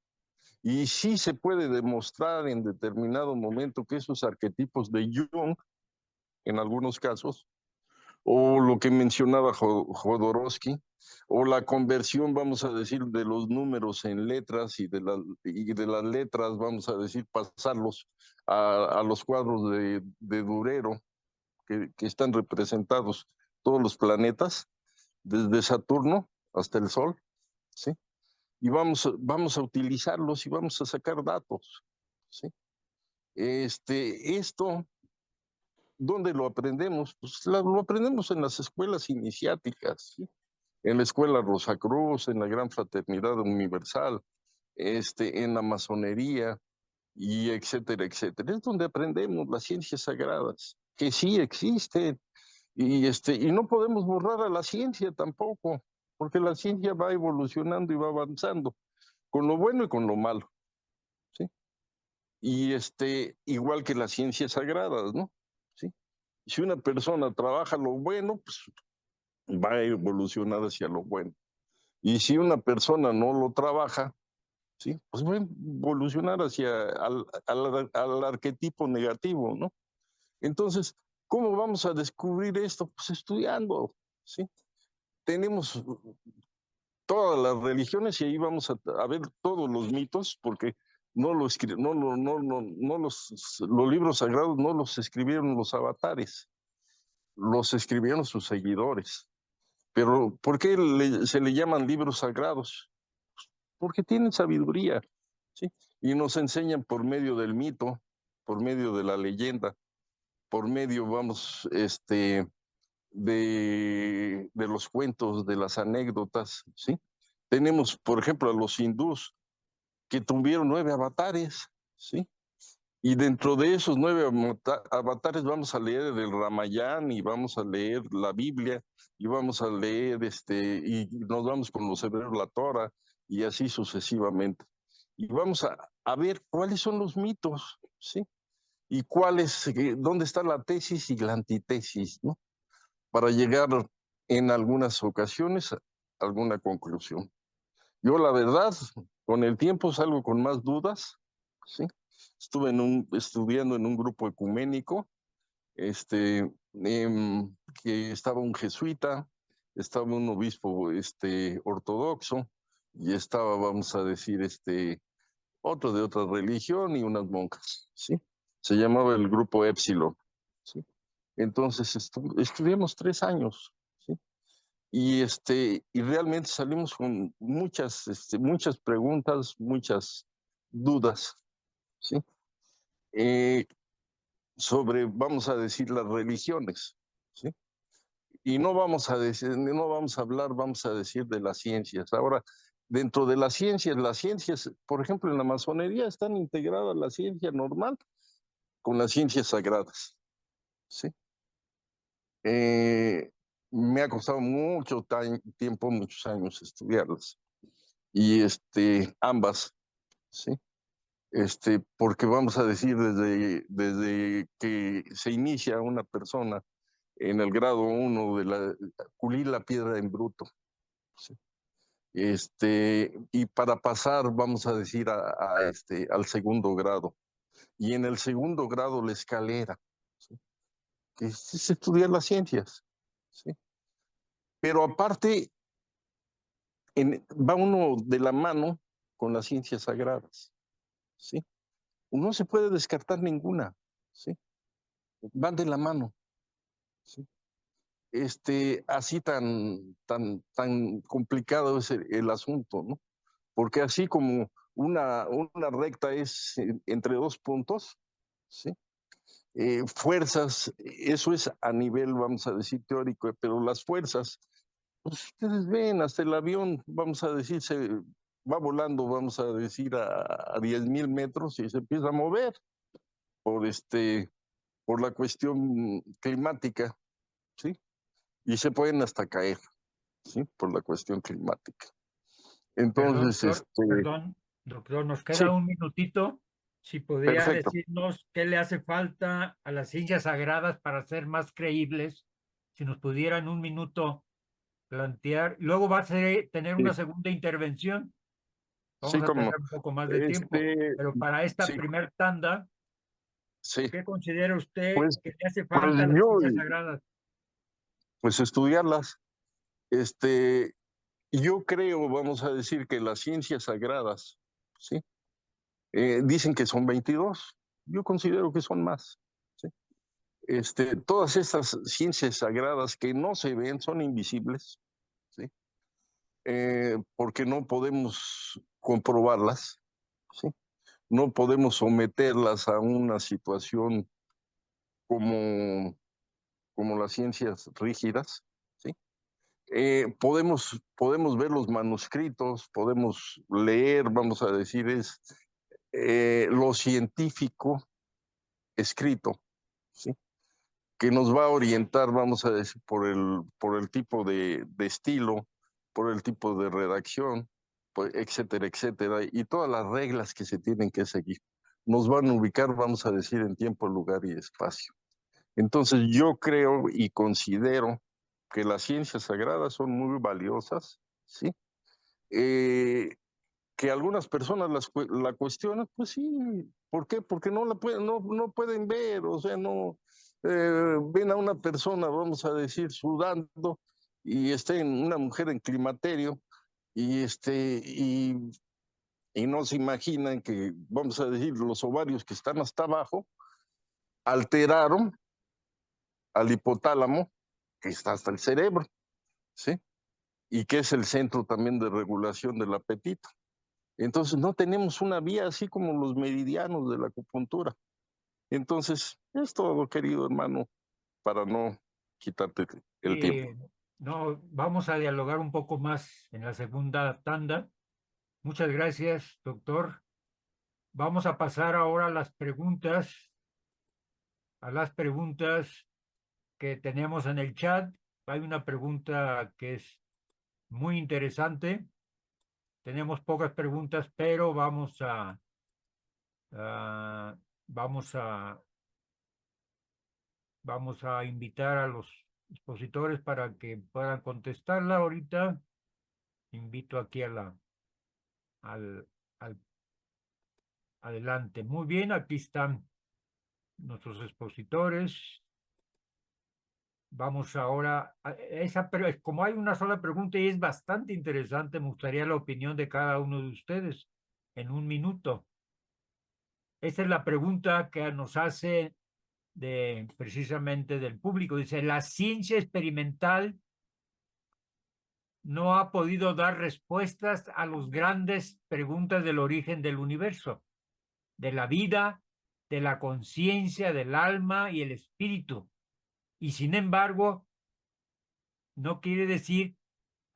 y sí se puede demostrar en determinado momento que esos arquetipos de Jung, en algunos casos, o lo que mencionaba Jodorowsky, o la conversión, vamos a decir, de los números en letras, y de las letras, vamos a decir, pasarlos a los cuadros de Durero, que están representados todos los planetas, desde Saturno hasta el Sol, ¿sí? Y vamos a utilizarlos y vamos a sacar datos, ¿sí? Esto, ¿dónde lo aprendemos? Pues lo aprendemos en las escuelas iniciáticas, ¿sí? En la escuela Rosacruz, en la Gran Fraternidad Universal, en la masonería, y etcétera, etcétera. Es donde aprendemos las ciencias sagradas, que sí existen, y no podemos borrar a la ciencia tampoco, porque la ciencia va evolucionando y va avanzando, con lo bueno y con lo malo, ¿sí? Y igual que las ciencias sagradas, ¿no? ¿Sí? Si una persona trabaja lo bueno, pues va a evolucionar hacia lo bueno. Y si una persona no lo trabaja, ¿sí? Pues va a evolucionar hacia al arquetipo negativo, ¿no? Entonces, ¿Cómo vamos a descubrir esto? Pues estudiando, ¿sí? Tenemos todas las religiones y ahí vamos a ver todos los mitos, porque los libros sagrados no los escribieron los avatares, los escribieron sus seguidores. Pero ¿por qué se le llaman libros sagrados? Porque tienen sabiduría, ¿sí? Y nos enseñan por medio del mito, por medio de la leyenda, por medio, de los cuentos, de las anécdotas, ¿sí? Tenemos, por ejemplo, a los hindús que tuvieron 9 avatares, ¿sí? Y dentro de esos 9 avatares vamos a leer el Ramayana y vamos a leer la Biblia y vamos a leer, y nos vamos con los hebreos la Torah y así sucesivamente. Y vamos a ver cuáles son los mitos, ¿sí? Y dónde está la tesis y la antitesis, ¿no? Para llegar en algunas ocasiones a alguna conclusión. Yo, la verdad, con el tiempo salgo con más dudas, ¿sí? Estuve estudiando en un grupo ecuménico, que estaba un jesuita, estaba un obispo ortodoxo, y estaba, vamos a decir, otro de otra religión y unas monjas, ¿sí? Se llamaba el grupo Epsilon, ¿sí? Entonces estudiamos 3 años, ¿sí? Y realmente salimos con muchas preguntas, muchas dudas, ¿sí? Sobre, vamos a decir, las religiones, ¿sí? Y no vamos a hablar, vamos a decir, de las ciencias. Ahora, dentro de las ciencias, por ejemplo, en la masonería están integradas la ciencia normal con las ciencias sagradas, ¿sí? Me ha costado mucho tiempo, muchos años estudiarlas. Y ambas, ¿sí? Porque vamos a decir, desde que se inicia una persona en el grado 1 pulir la piedra en bruto, ¿sí? Y para pasar, vamos a decir, al segundo grado. Y en el segundo grado, la escalera, ¿sí? Que es estudiar las ciencias, ¿sí? Pero aparte, va uno de la mano con las ciencias sagradas, ¿sí? No se puede descartar ninguna, ¿sí? Van de la mano, ¿sí? Así tan complicado es el asunto, ¿no? Porque así como una recta es entre 2 puntos, ¿sí? Fuerzas, eso es a nivel, vamos a decir, teórico, pero las fuerzas, pues ustedes ven, hasta el avión, vamos a decir, se va volando, vamos a decir, a 10,000 metros y se empieza a mover por, por la cuestión climática, ¿sí? Y se pueden hasta caer, ¿sí? Por la cuestión climática. Entonces, Perdón, doctor, nos queda sí, un minutito. Si podría perfecto. decirnos qué le hace falta a las ciencias sagradas para ser más creíbles, si nos pudiera en un minuto plantear. Luego va a tener Sí, una segunda intervención. Vamos sí, a tener como, un poco más de tiempo, pero para esta sí, primer tanda, sí. ¿qué considera usted Pues, que le hace pues falta a las yo, ciencias sagradas? pues estudiarlas. Este, yo creo, vamos a decir, que las ciencias sagradas, ¿sí? Dicen que son 22. Yo considero que son más, ¿sí? Todas estas ciencias sagradas que no se ven son invisibles, ¿sí? Porque no podemos comprobarlas, ¿sí? No podemos someterlas a una situación como, como las ciencias rígidas, ¿sí? Podemos ver los manuscritos, podemos leer, vamos a decir, es lo científico escrito, ¿sí? Que nos va a orientar, vamos a decir, por el tipo de estilo, por el tipo de redacción, pues, etcétera, etcétera, y todas las reglas que se tienen que seguir. Nos van a ubicar, vamos a decir, en tiempo, lugar y espacio. Entonces yo creo y considero que las ciencias sagradas son muy valiosas, ¿sí? Que algunas personas la cuestionan, pues sí, ¿por qué? Porque no la pueden, no pueden ver, o sea, no, ven a una persona, vamos a decir, sudando y está una mujer en climaterio y, y no se imaginan que, vamos a decir, los ovarios que están hasta abajo alteraron al hipotálamo que está hasta el cerebro, ¿sí? Y que es el centro también de regulación del apetito. Entonces no tenemos una vía así como los meridianos de la acupuntura. Entonces es todo, querido hermano, para no quitarte el tiempo. No, vamos a dialogar un poco más en la segunda tanda. Muchas gracias, doctor. Vamos a pasar ahora a las preguntas que tenemos en el chat. Hay una pregunta que es muy interesante. Tenemos pocas preguntas, pero a- vamos a, vamos a invitar a los expositores para que puedan contestarla ahorita. Invito aquí al, al adelante. Muy bien, aquí están nuestros expositores. Vamos ahora a esa, pero como hay una sola pregunta y es bastante interesante, me gustaría la opinión de cada uno de ustedes en un minuto. Esa es la pregunta que nos hace precisamente del público. Dice, la ciencia experimental no ha podido dar respuestas a las grandes preguntas del origen del universo, de la vida, de la conciencia, del alma y el espíritu. Y sin embargo, no quiere decir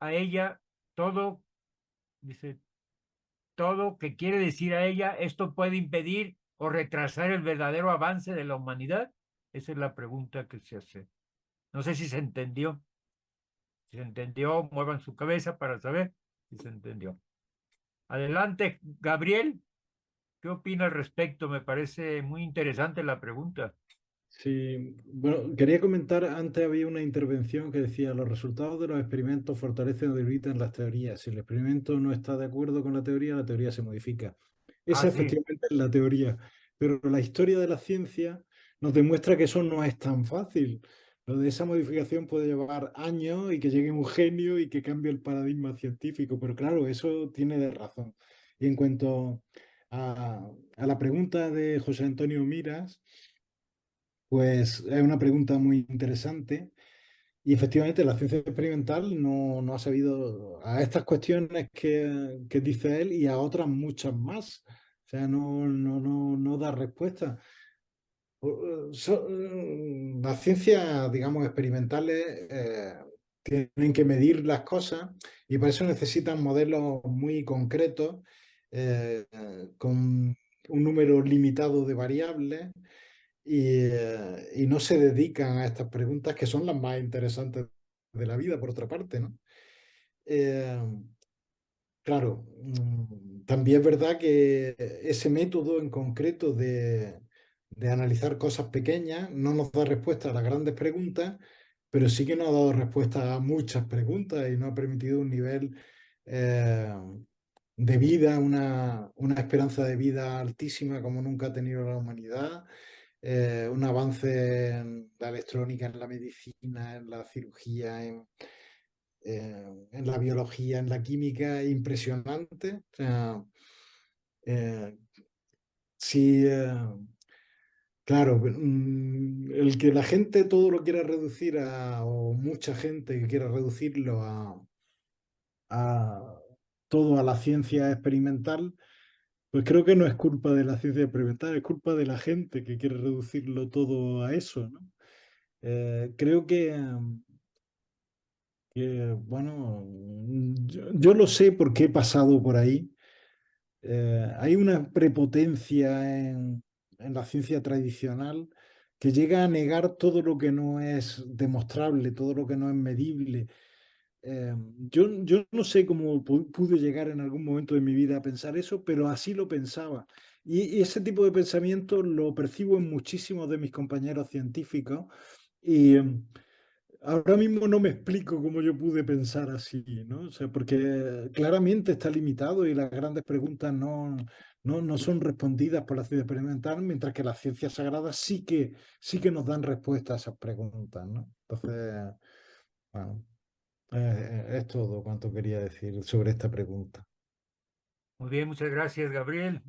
a ella todo, dice, todo que quiere decir a ella, esto puede impedir o retrasar el verdadero avance de la humanidad. Esa es la pregunta que se hace. No sé si se entendió. Si se entendió, muevan su cabeza para saber si se entendió. Adelante, Gabriel. ¿Qué opina al respecto? Me parece muy interesante la pregunta. Sí, bueno, quería comentar, antes había una intervención que decía, los resultados de los experimentos fortalecen o debilitan las teorías. Si el experimento no está de acuerdo con la teoría se modifica. Ah, Esa sí. efectivamente es la teoría, pero la historia de la ciencia nos demuestra que eso no es tan fácil. Lo de esa modificación puede llevar años y que llegue un genio y que cambie el paradigma científico, pero claro, eso tiene de razón. Y en cuanto a la pregunta de José Antonio Miras, pues es una pregunta muy interesante y efectivamente la ciencia experimental no ha sabido a estas cuestiones que dice él y a otras muchas más. O sea, no da respuesta. Las ciencias, digamos, experimentales tienen que medir las cosas y para eso necesitan modelos muy concretos con un número limitado de variables y no se dedican a estas preguntas que son las más interesantes de la vida, por otra parte, ¿no? Eh, claro, también es verdad que ese método en concreto de analizar cosas pequeñas no nos da respuesta a las grandes preguntas, pero sí que nos ha dado respuesta a muchas preguntas y nos ha permitido un nivel eh, de vida, una esperanza de vida altísima como nunca ha tenido la humanidad, un avance en la electrónica, en la medicina, en la cirugía, en la biología, en la química, impresionante. O sea, eh, sí, claro, el que la gente todo lo quiera reducir o mucha gente que quiera reducirlo a todo a la ciencia experimental, pues creo que no es culpa de la ciencia experimental, es culpa de la gente que quiere reducirlo todo a eso, ¿no? Creo que, bueno, yo lo sé porque he pasado por ahí. Hay una prepotencia en la ciencia tradicional que llega a negar todo lo que no es demostrable, todo lo que no es medible. Yo no sé cómo pude llegar en algún momento de mi vida a pensar eso, pero así lo pensaba. Y ese tipo de pensamiento lo percibo en muchísimos de mis compañeros científicos. Y ahora mismo no me explico cómo yo pude pensar así, ¿no? O sea, porque claramente está limitado y las grandes preguntas no son respondidas por la ciencia experimental, mientras que las ciencias sagradas sí que nos dan respuesta a esas preguntas, ¿no? Entonces, bueno, es todo cuanto quería decir sobre esta pregunta. Muy bien, muchas gracias, Gabriel.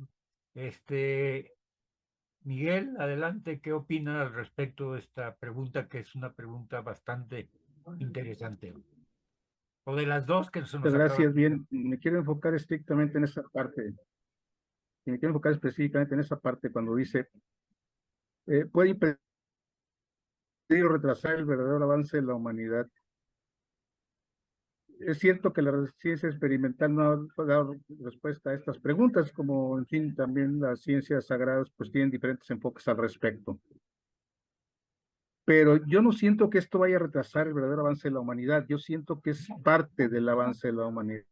Miguel, adelante, ¿qué opinas al respecto de esta pregunta, que es una pregunta bastante interesante? O de las dos que se nos Muchas acaban. gracias. Bien, me quiero enfocar estrictamente en esa parte. Y me quiero enfocar específicamente en esa parte cuando dice, puede impedir o retrasar el verdadero avance de la humanidad. Es cierto que la ciencia experimental no ha dado respuesta a estas preguntas, como en fin también las ciencias sagradas pues tienen diferentes enfoques al respecto. Pero yo no siento que esto vaya a retrasar el verdadero avance de la humanidad, yo siento que es parte del avance de la humanidad.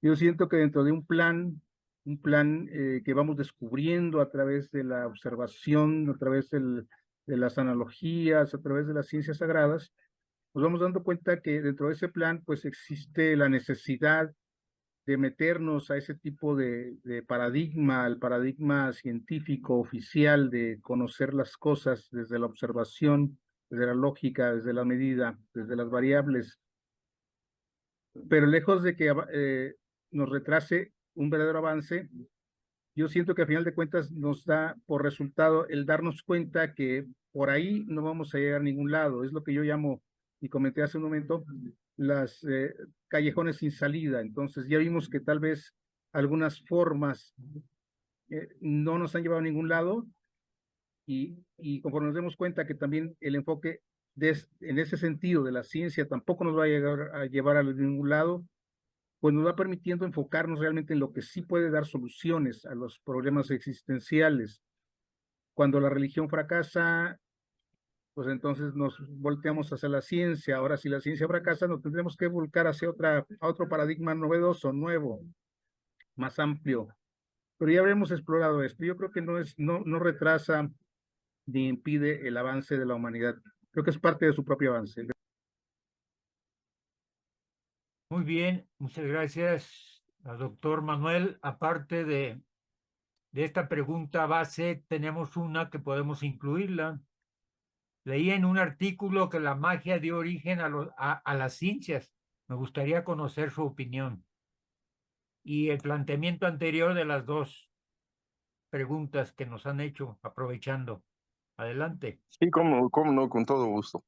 Yo siento que dentro de un plan que vamos descubriendo a través de la observación, a través de las analogías, a través de las ciencias sagradas, nos vamos dando cuenta que dentro de ese plan pues existe la necesidad de meternos a ese tipo de paradigma, al paradigma científico oficial de conocer las cosas desde la observación, desde la lógica, desde la medida, desde las variables, pero lejos de que nos retrase un verdadero avance, yo siento que a final de cuentas nos da por resultado el darnos cuenta que por ahí no vamos a llegar a ningún lado. Es lo que yo llamo, y comenté hace un momento, las callejones sin salida. Entonces ya vimos que tal vez algunas formas no nos han llevado a ningún lado y conforme nos demos cuenta que también el enfoque en ese sentido de la ciencia tampoco nos va a llevar a ningún lado, pues nos va permitiendo enfocarnos realmente en lo que sí puede dar soluciones a los problemas existenciales. Cuando la religión fracasa, pues entonces nos volteamos hacia la ciencia. Ahora, si la ciencia fracasa, nos tendremos que volcar hacia a otro paradigma novedoso, nuevo, más amplio. Pero ya habremos explorado esto. Yo creo que no retrasa ni impide el avance de la humanidad. Creo que es parte de su propio avance. Muy bien, muchas gracias al doctor Manuel. Aparte de esta pregunta base, tenemos una que podemos incluirla. Leí en un artículo que la magia dio origen a las ciencias. Me gustaría conocer su opinión. Y el planteamiento anterior de las dos preguntas que nos han hecho, aprovechando. Adelante. Sí, cómo no, con todo gusto.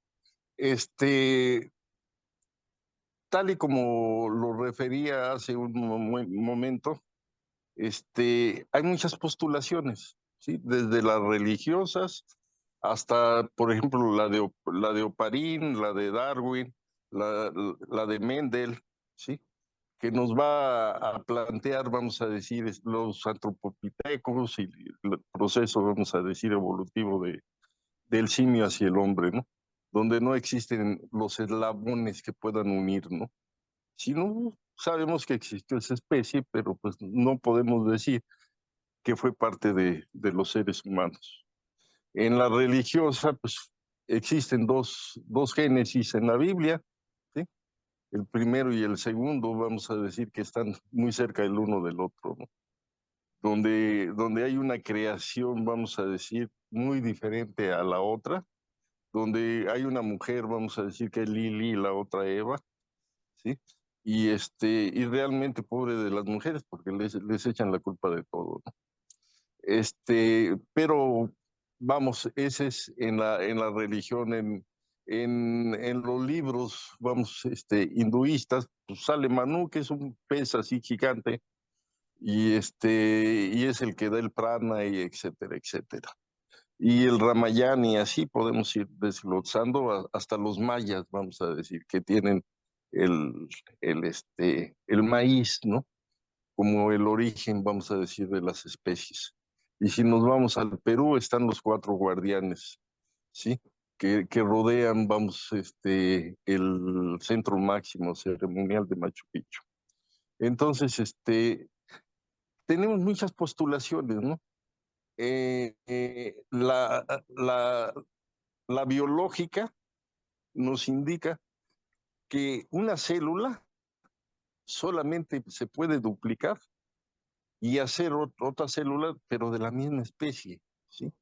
Tal y como lo refería hace un momento, hay muchas postulaciones, ¿sí? Desde las religiosas hasta, por ejemplo, la de Oparín, la de Darwin, la de Mendel, ¿sí? Que nos va a plantear, vamos a decir, los antropopitecos y el proceso, vamos a decir, evolutivo del simio hacia el hombre, ¿no? Donde no existen los eslabones que puedan unir, ¿no? Si no, sabemos que existió esa especie, pero pues no podemos decir que fue parte de los seres humanos. En la religiosa, pues existen dos génesis en la Biblia, ¿sí? El primero y el segundo, vamos a decir que están muy cerca el uno del otro, ¿no? Donde hay una creación, vamos a decir, muy diferente a la otra, donde hay una mujer, vamos a decir que es Lili y la otra Eva, ¿sí? Y realmente pobre de las mujeres porque les echan la culpa de todo, ¿no? Pero vamos, ese es en la religión, en los libros, vamos, hinduistas, pues sale Manu, que es un pez así gigante, y es el que da el prana, y etcétera, etcétera. Y el Ramayana, y así podemos ir desglosando hasta los mayas, vamos a decir, que tienen el, el maíz, ¿no? Como el origen, vamos a decir, de las especies. Y si nos vamos al Perú, están los cuatro guardianes, ¿sí? Que rodean, vamos, el centro máximo ceremonial de Machu Picchu. Entonces, tenemos muchas postulaciones, ¿no? Eh, eh, la, la, la biológica, nos indica que una célula solamente se puede duplicar y hacer otra célula, pero de la misma especie, ¿sí?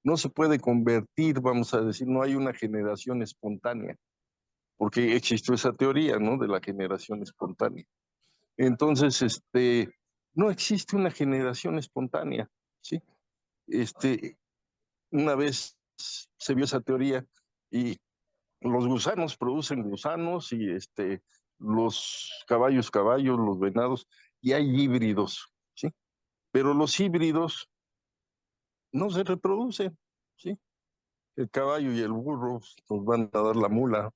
No se puede convertir, vamos a decir, no hay una generación espontánea, porque existió esa teoría, ¿no? De la generación espontánea. Entonces, no existe una generación espontánea, ¿sí? Una vez se vio esa teoría y los gusanos producen gusanos y los caballos, los venados, y hay híbridos, ¿sí? Pero los híbridos no se reproducen, ¿sí? El caballo y el burro nos van a dar la mula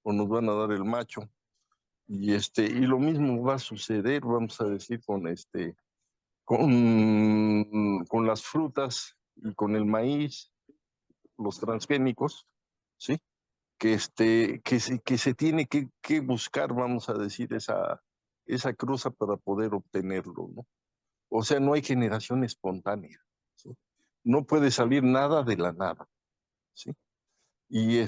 o nos van a dar el macho. Y lo mismo va a suceder, vamos a decir, con las frutas y con el maíz, los transgénicos, ¿sí? Que se tiene que buscar, vamos a decir, esa cruza para poder obtenerlo, ¿no? O sea, no hay generación espontánea, ¿sí? No puede salir nada de la nada, ¿sí? Y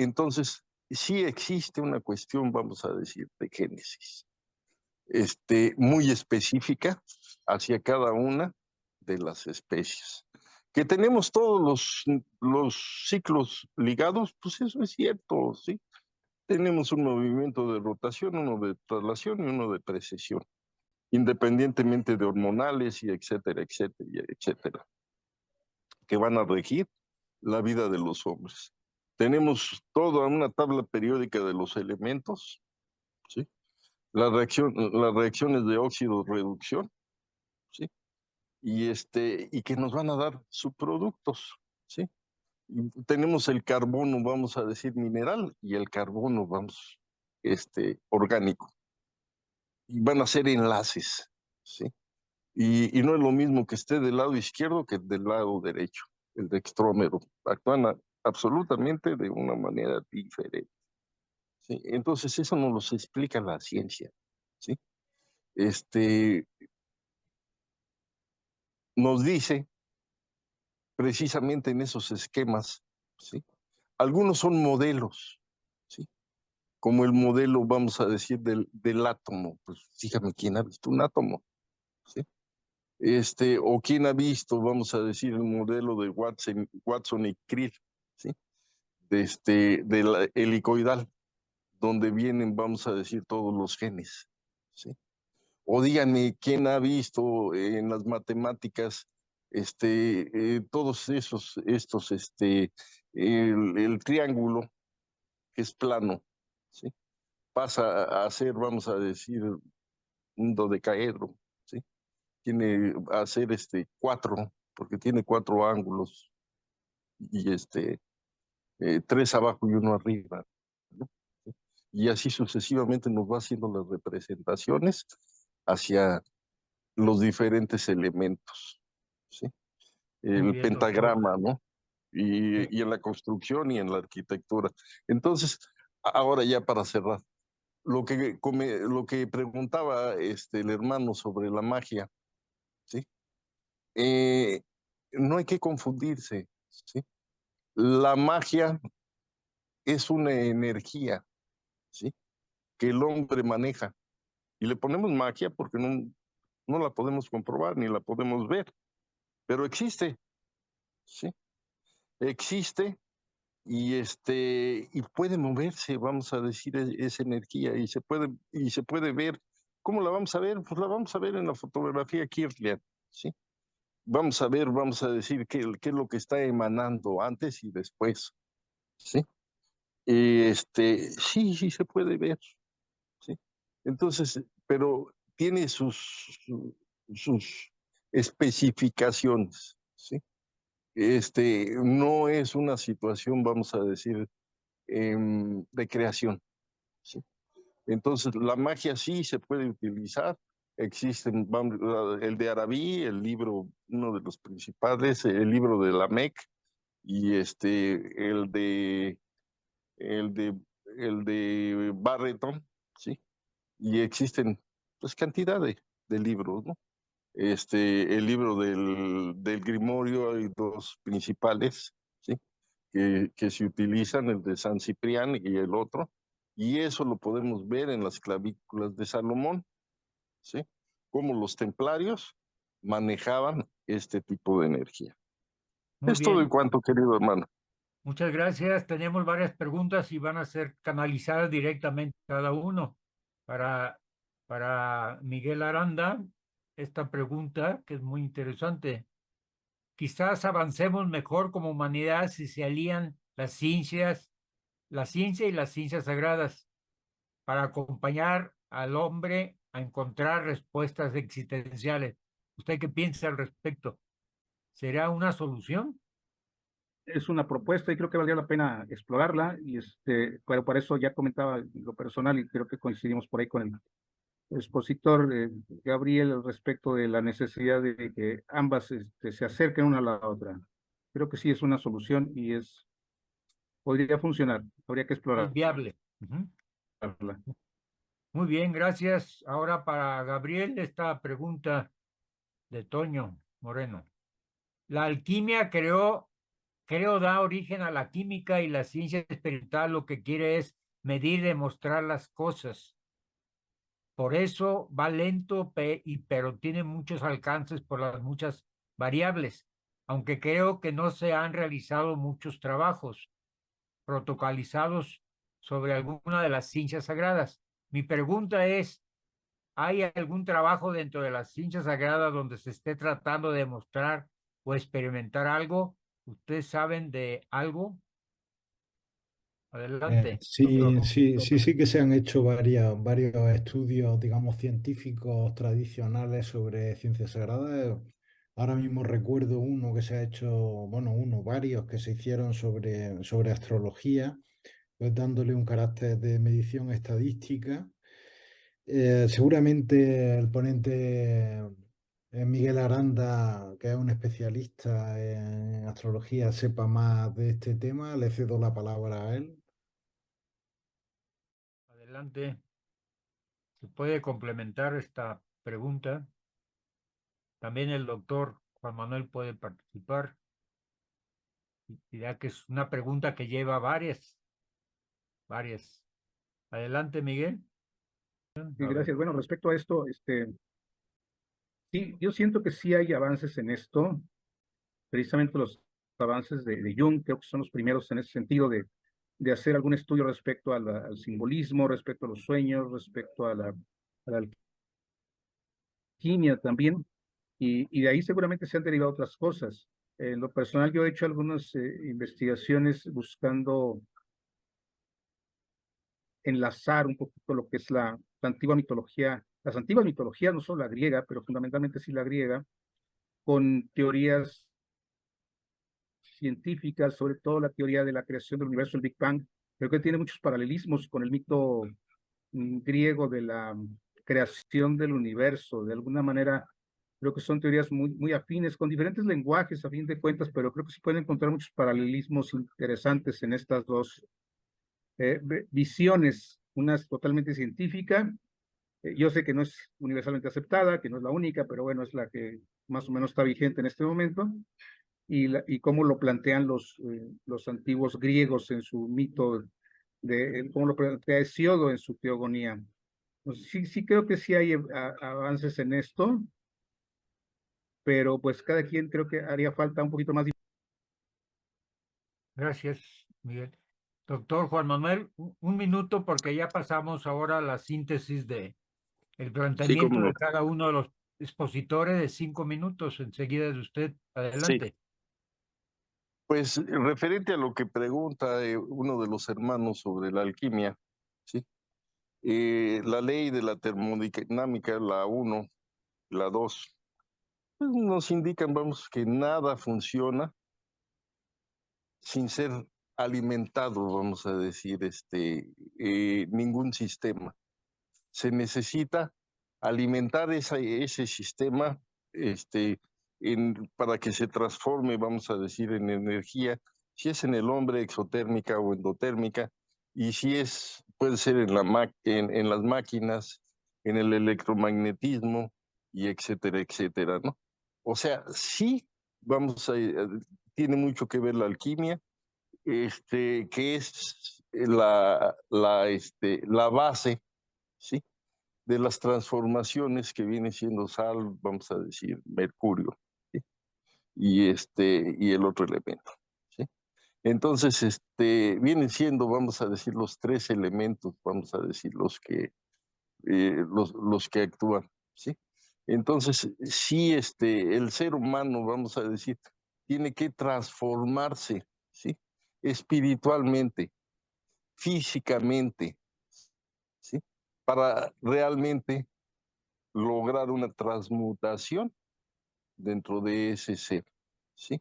entonces, sí existe una cuestión, vamos a decir, de génesis, muy específica hacia cada una de las especies. Que tenemos todos los ciclos ligados, pues eso es cierto, ¿sí? Tenemos un movimiento de rotación, uno de traslación y uno de precesión, independientemente de hormonales y etcétera, etcétera, etcétera, que van a regir la vida de los hombres. Tenemos toda una tabla periódica de los elementos, ¿sí? Las reacciones de óxido-reducción, ¿sí? Y que nos van a dar subproductos, ¿sí? Y tenemos el carbono, vamos a decir, mineral, y el carbono, vamos, orgánico. Y van a ser enlaces, ¿sí? Y no es lo mismo que esté del lado izquierdo que del lado derecho, el dextrómero. Actúan absolutamente de una manera diferente, ¿sí? Entonces eso nos lo explica la ciencia, ¿sí? Nos dice precisamente en esos esquemas, ¿sí? Algunos son modelos, ¿sí? Como el modelo, vamos a decir, del átomo. Pues fíjame quién ha visto un átomo, ¿sí? O quién ha visto, vamos a decir, el modelo de Watson y Crick, ¿sí? De la helicoidal, donde vienen, vamos a decir, todos los genes, ¿sí? O díganme, ¿quién ha visto en las matemáticas todos estos, el triángulo que es plano, ¿sí? Pasa a ser, vamos a decir, un dodecaedro, ¿sí? Tiene a ser cuatro, porque tiene cuatro ángulos, y tres abajo y uno arriba, ¿no? Y así sucesivamente nos va haciendo las representaciones hacia los diferentes elementos, ¿sí? Muy El bien, doctor. pentagrama, ¿no? Y en la construcción y en la arquitectura. Entonces, ahora ya para cerrar, lo que preguntaba el hermano sobre la magia, ¿sí? Eh, no hay que confundirse, ¿sí? La magia es una energía, ¿sí? Que el hombre maneja. Y le ponemos magia porque no la podemos comprobar ni la podemos ver, pero existe, ¿sí? Existe y puede moverse, vamos a decir, esa energía y se puede ver. ¿Cómo la vamos a ver? Pues la vamos a ver en la fotografía Kirlian, ¿sí? Vamos a ver, vamos a decir qué es lo que está emanando antes y después, ¿sí? Sí, sí se puede ver, ¿sí? Entonces, pero tiene sus especificaciones, ¿sí? No es una situación, vamos a decir, de creación, ¿sí? Entonces, la magia sí se puede utilizar. Existen, el de Arabí, el libro, uno de los principales, el libro de Lamec, y el de, el de Barreton, ¿sí? Y existen, pues, cantidad de libros, ¿no? El libro del Grimorio, hay dos principales, ¿sí? que se utilizan, el de San Ciprián y el otro, y eso lo podemos ver en las clavículas de Salomón, ¿sí? Cómo los templarios manejaban este tipo de energía. Muy Es todo en bien. cuanto, querido hermano. Muchas gracias. Tenemos varias preguntas y van a ser canalizadas directamente cada uno. Para Miguel Aranda, esta pregunta que es muy interesante. Quizás avancemos mejor como humanidad si se alían la ciencia y las ciencias sagradas para acompañar al hombre a encontrar respuestas existenciales. ¿Usted qué piensa al respecto? ¿Será una solución? Es una propuesta y creo que valdría la pena explorarla y pero por eso ya comentaba lo personal y creo que coincidimos por ahí con el expositor Gabriel al respecto de la necesidad de que ambas se acerquen una a la otra. Creo que sí es una solución y podría funcionar, habría que Es explorarla. viable. Ujú. Muy bien, gracias. Ahora para Gabriel, esta pregunta de Toño Moreno. La alquimia creo da origen a la química y la ciencia experimental lo que quiere es medir y demostrar las cosas. Por eso va lento, pero tiene muchos alcances por las muchas variables, aunque creo que no se han realizado muchos trabajos protocolizados sobre alguna de las ciencias sagradas. Mi pregunta es, ¿hay algún trabajo dentro de las ciencias sagradas donde se esté tratando de demostrar o experimentar algo? ¿Ustedes saben de algo? Adelante, doctor. Sí que se han hecho varios estudios, digamos, científicos tradicionales sobre ciencias sagradas. Ahora mismo recuerdo uno que se ha hecho, bueno, varios que se hicieron sobre astrología, pues dándole un carácter de medición estadística. Seguramente el ponente Miguel Aranda, que es un especialista en astrología, sepa más de este tema. Le cedo la palabra a él. Adelante. ¿Se puede complementar esta pregunta? También el doctor Juan Manuel puede participar, ya que es una pregunta que lleva varias. Adelante, Miguel. Sí, gracias. Bueno, respecto a esto, sí, yo siento que sí hay avances en esto, precisamente los avances de Jung, creo que son los primeros en ese sentido de hacer algún estudio respecto al simbolismo, respecto a los sueños, respecto a la alquimia también, y de ahí seguramente se han derivado otras cosas. En lo personal, yo he hecho algunas investigaciones buscando enlazar un poquito lo que es la antigua mitología, las antiguas mitologías, no solo la griega, pero fundamentalmente sí la griega, con teorías científicas, sobre todo la teoría de la creación del universo, el Big Bang. Creo que tiene muchos paralelismos con el mito griego de la creación del universo. De alguna manera, creo que son teorías muy afines, con diferentes lenguajes a fin de cuentas, pero creo que se pueden encontrar muchos paralelismos interesantes en estas dos visiones. Una es totalmente científica. Yo sé que no es universalmente aceptada, que no es la única, pero bueno, es la que más o menos está vigente en este momento. Y cómo lo plantean los antiguos griegos en su mito, cómo lo plantea Hesiodo en su teogonía. Pues sí creo que sí hay avances en esto, pero pues cada quien creo que haría falta un poquito más. Gracias, Miguel. Doctor Juan Manuel, un minuto porque ya pasamos ahora a la síntesis de el Sí, planteamiento cómo no. de cada uno de los expositores de 5 minutos. Enseguida de usted. Sí. Adelante. Pues referente a lo que pregunta uno de los hermanos sobre la alquimia, ¿sí? La ley de la termodinámica, la 1, la 2, pues nos indican, vamos, que nada funciona sin ser alimentado, vamos a decir, ningún sistema. Se necesita alimentar ese sistema para que se transforme, vamos a decir, en energía, si es en el hombre exotérmica o endotérmica, y si es, puede ser en las máquinas, en el electromagnetismo, y etcétera, etcétera, ¿no? O sea, sí, tiene mucho que ver la alquimia, que es la base, ¿sí? De las transformaciones que viene siendo sal, vamos a decir, mercurio, ¿sí? Y el otro elemento, ¿sí? Entonces, vienen siendo, vamos a decir, los tres elementos, vamos a decir, los que actúan, ¿sí? Entonces, sí, el ser humano, vamos a decir, tiene que transformarse, ¿sí? Espiritualmente, físicamente, ¿sí? Para realmente lograr una transmutación dentro de ese ser, ¿sí?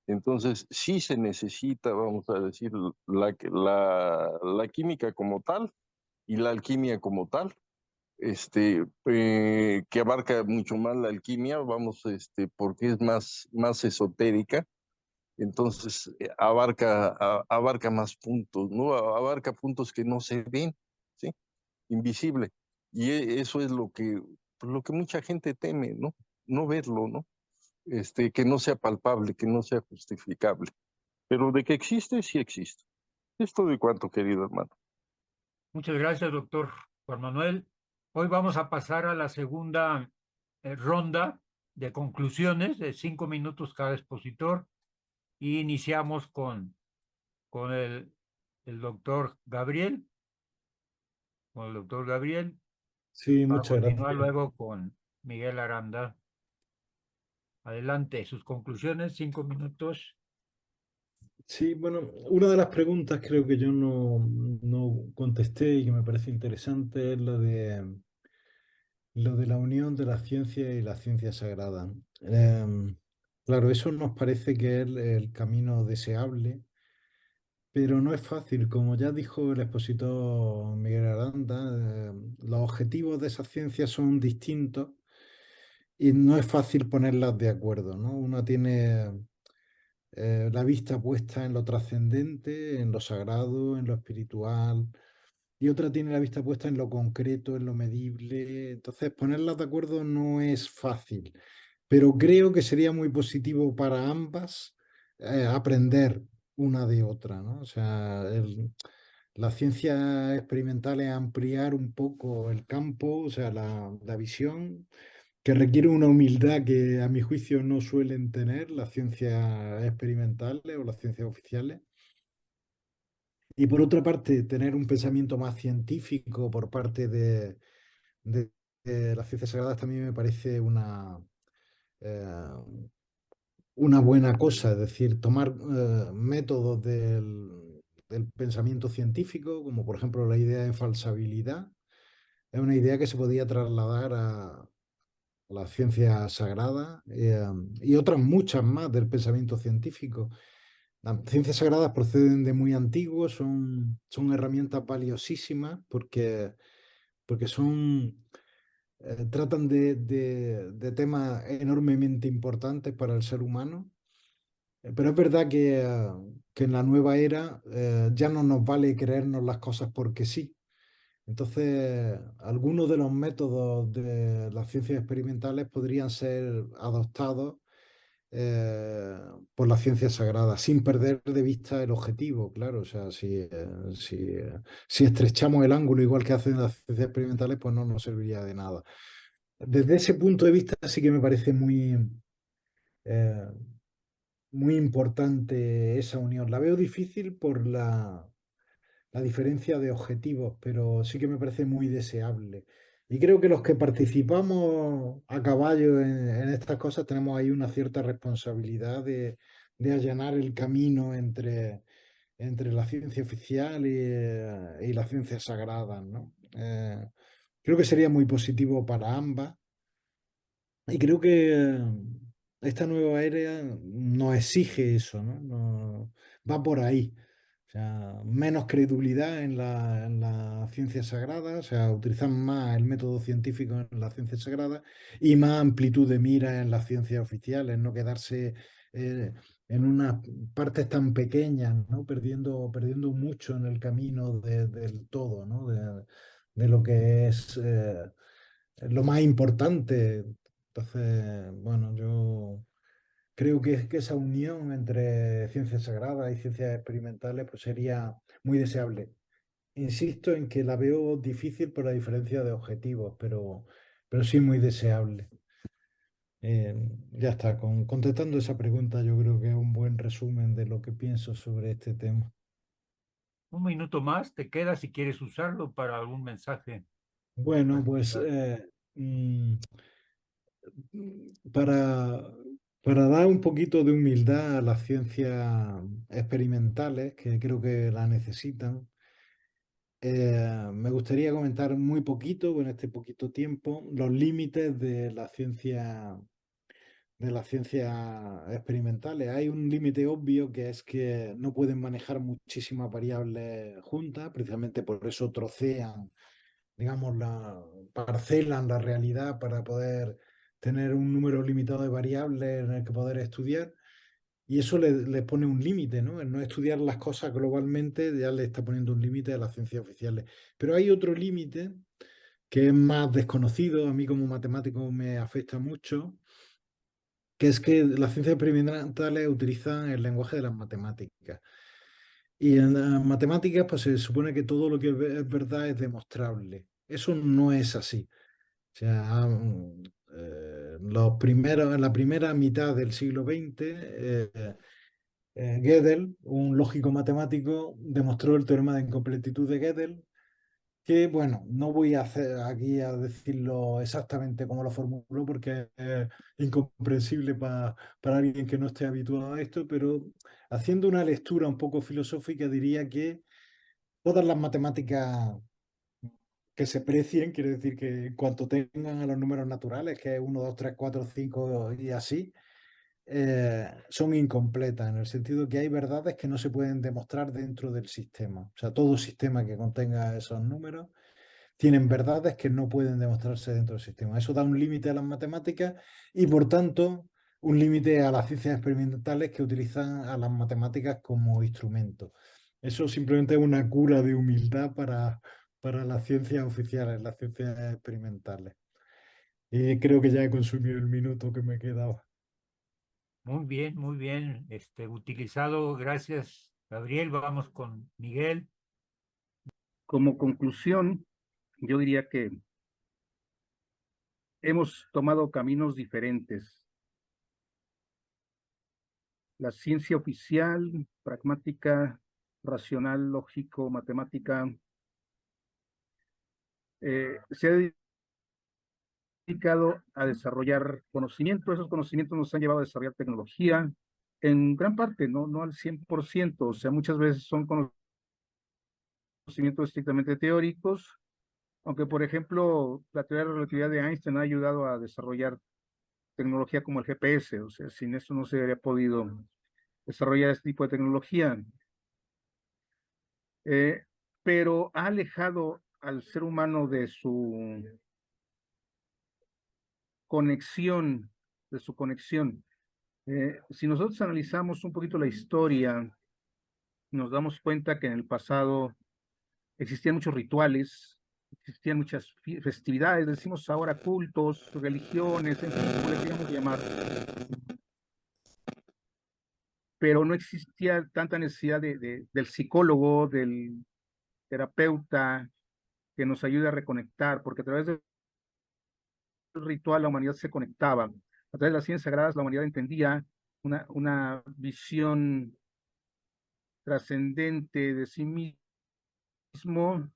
Entonces, sí se necesita, vamos a decir, la química como tal y la alquimia como tal, que abarca mucho más la alquimia, vamos, porque es más esotérica, entonces abarca más puntos, ¿no? Abarca puntos que no se ven, ¿sí? Invisible. Y eso es lo que mucha gente teme, ¿no? No verlo, ¿no? Que no sea palpable, que no sea justificable. Pero de que existe, sí existe. Es todo y cuanto, querido hermano. Muchas gracias, doctor Juan Manuel. Hoy vamos a pasar a la segunda ronda de conclusiones de 5 minutos cada expositor y iniciamos con el doctor Gabriel, con el doctor Gabriel, Sí, para muchas continuar gracias. luego con Miguel Aranda. Adelante, sus conclusiones, 5 minutos. Sí, bueno, una de las preguntas creo que yo no contesté y que me parece interesante es lo de la unión de la ciencia y la ciencia sagrada. Claro, eso nos parece que es el camino deseable, pero no es fácil. Como ya dijo el expositor Miguel Aranda, los objetivos de esa ciencia son distintos y no es fácil ponerlas de acuerdo, ¿no? Uno tiene la vista puesta en lo trascendente, en lo sagrado, en lo espiritual, y otra tiene la vista puesta en lo concreto, en lo medible. Entonces, ponerlas de acuerdo no es fácil, pero creo que sería muy positivo para ambas aprender una de otra, ¿no? O sea, la ciencia experimental es ampliar un poco el campo, o sea, la visión que requiere una humildad que a mi juicio no suelen tener las ciencias experimentales o las ciencias oficiales. Y por otra parte, tener un pensamiento más científico por parte de las ciencias sagradas también me parece eh, una buena cosa, es decir, tomar métodos del pensamiento científico, como por ejemplo la idea de falsabilidad, es una idea que se podía trasladar a la ciencia sagrada y otras muchas más del pensamiento científico. Las ciencias sagradas proceden de muy antiguos, son herramientas valiosísimas porque tratan de temas enormemente importantes para el ser humano. Pero es verdad que en la nueva era ya no nos vale creernos las cosas porque sí. Entonces, algunos de los métodos de las ciencias experimentales podrían ser adoptados eh, por las ciencias sagradas, sin perder de vista el objetivo, claro. O sea, si estrechamos el ángulo igual que hacen las ciencias experimentales, pues no nos serviría de nada. Desde ese punto de vista sí que me parece eh, muy importante esa unión. La veo difícil por la diferencia de objetivos, pero sí que me parece muy deseable. Y creo que los que participamos a caballo en estas cosas tenemos ahí una cierta responsabilidad de allanar el camino entre la ciencia oficial y la ciencia sagrada, ¿no? Creo que sería muy positivo para ambas. Y creo que esta nueva era nos exige eso, ¿no? Va por ahí. O sea, menos credulidad en la ciencia sagrada, o sea, utilizar más el método científico en la ciencia sagrada y más amplitud de mira en las ciencias oficiales, no quedarse en unas partes tan pequeñas, ¿no? Perdiendo mucho en el camino del todo, ¿no? De lo que es lo más importante. Entonces, bueno, yo creo que esa unión entre ciencias sagradas y ciencias experimentales pues sería muy deseable. Insisto en que la veo difícil por la diferencia de objetivos, pero sí muy deseable. Eh, ya está, contestando esa pregunta, yo creo que es un buen resumen de lo que pienso sobre este tema. Un minuto más te queda si quieres usarlo para algún mensaje Bueno, pues particular. para, para dar un poquito de humildad a las ciencias experimentales, que creo que la necesitan, me gustaría comentar muy poquito, en este poquito tiempo, los límites de las ciencias experimentales. Hay un límite obvio que es que no pueden manejar muchísimas variables juntas, precisamente por eso trocean, digamos, parcelan la realidad para poder tener un número limitado de variables en el que poder estudiar. Y eso le pone un límite, ¿no? El no estudiar las cosas globalmente ya le está poniendo un límite a las ciencias oficiales. Pero hay otro límite que es más desconocido, a mí como matemático me afecta mucho, que es que las ciencias experimentales utilizan el lenguaje de las matemáticas. Y en las matemáticas, pues se supone que todo lo que es verdad es demostrable. Eso no es así. O sea, en la primera mitad del siglo XX, Gödel, un lógico matemático, demostró el teorema de incompletitud de Gödel, que bueno, no voy a hacer aquí a decirlo exactamente cómo lo formuló porque es incomprensible para alguien que no esté habituado a esto, pero haciendo una lectura un poco filosófica diría que todas las matemáticas que se precien, quiere decir que en cuanto tengan a los números naturales, que es 1, 2, 3, 4, 5 y así, son incompletas, en el sentido que hay verdades que no se pueden demostrar dentro del sistema. O sea, todo sistema que contenga esos números tienen verdades que no pueden demostrarse dentro del sistema. Eso da un límite a las matemáticas y, por tanto, un límite a las ciencias experimentales que utilizan a las matemáticas como instrumento. Eso simplemente es una cura de humildad para las ciencias oficiales, las ciencias experimentales. Y creo que ya he consumido el minuto que me quedaba. Muy bien, utilizado. Gracias, Gabriel. Vamos con Miguel. Como conclusión, yo diría que hemos tomado caminos diferentes. La ciencia oficial, pragmática, racional, lógico, matemática, se ha dedicado a desarrollar conocimiento. Esos conocimientos nos han llevado a desarrollar tecnología, en gran parte, no al 100%, o sea, muchas veces son conocimientos estrictamente teóricos, aunque, por ejemplo, la teoría de la relatividad de Einstein ha ayudado a desarrollar tecnología como el GPS, o sea, sin eso no se habría podido desarrollar este tipo de tecnología. Pero ha alejado al ser humano de su conexión, de su conexión. Si nosotros analizamos un poquito la historia, nos damos cuenta que en el pasado existían muchos rituales, existían muchas festividades, decimos ahora cultos, religiones, en fin, como le queramos llamar, pero no existía tanta necesidad del psicólogo, del terapeuta, que nos ayude a reconectar, porque a través del ritual la humanidad se conectaba. A través de las ciencias sagradas la humanidad entendía una visión trascendente de sí mismo,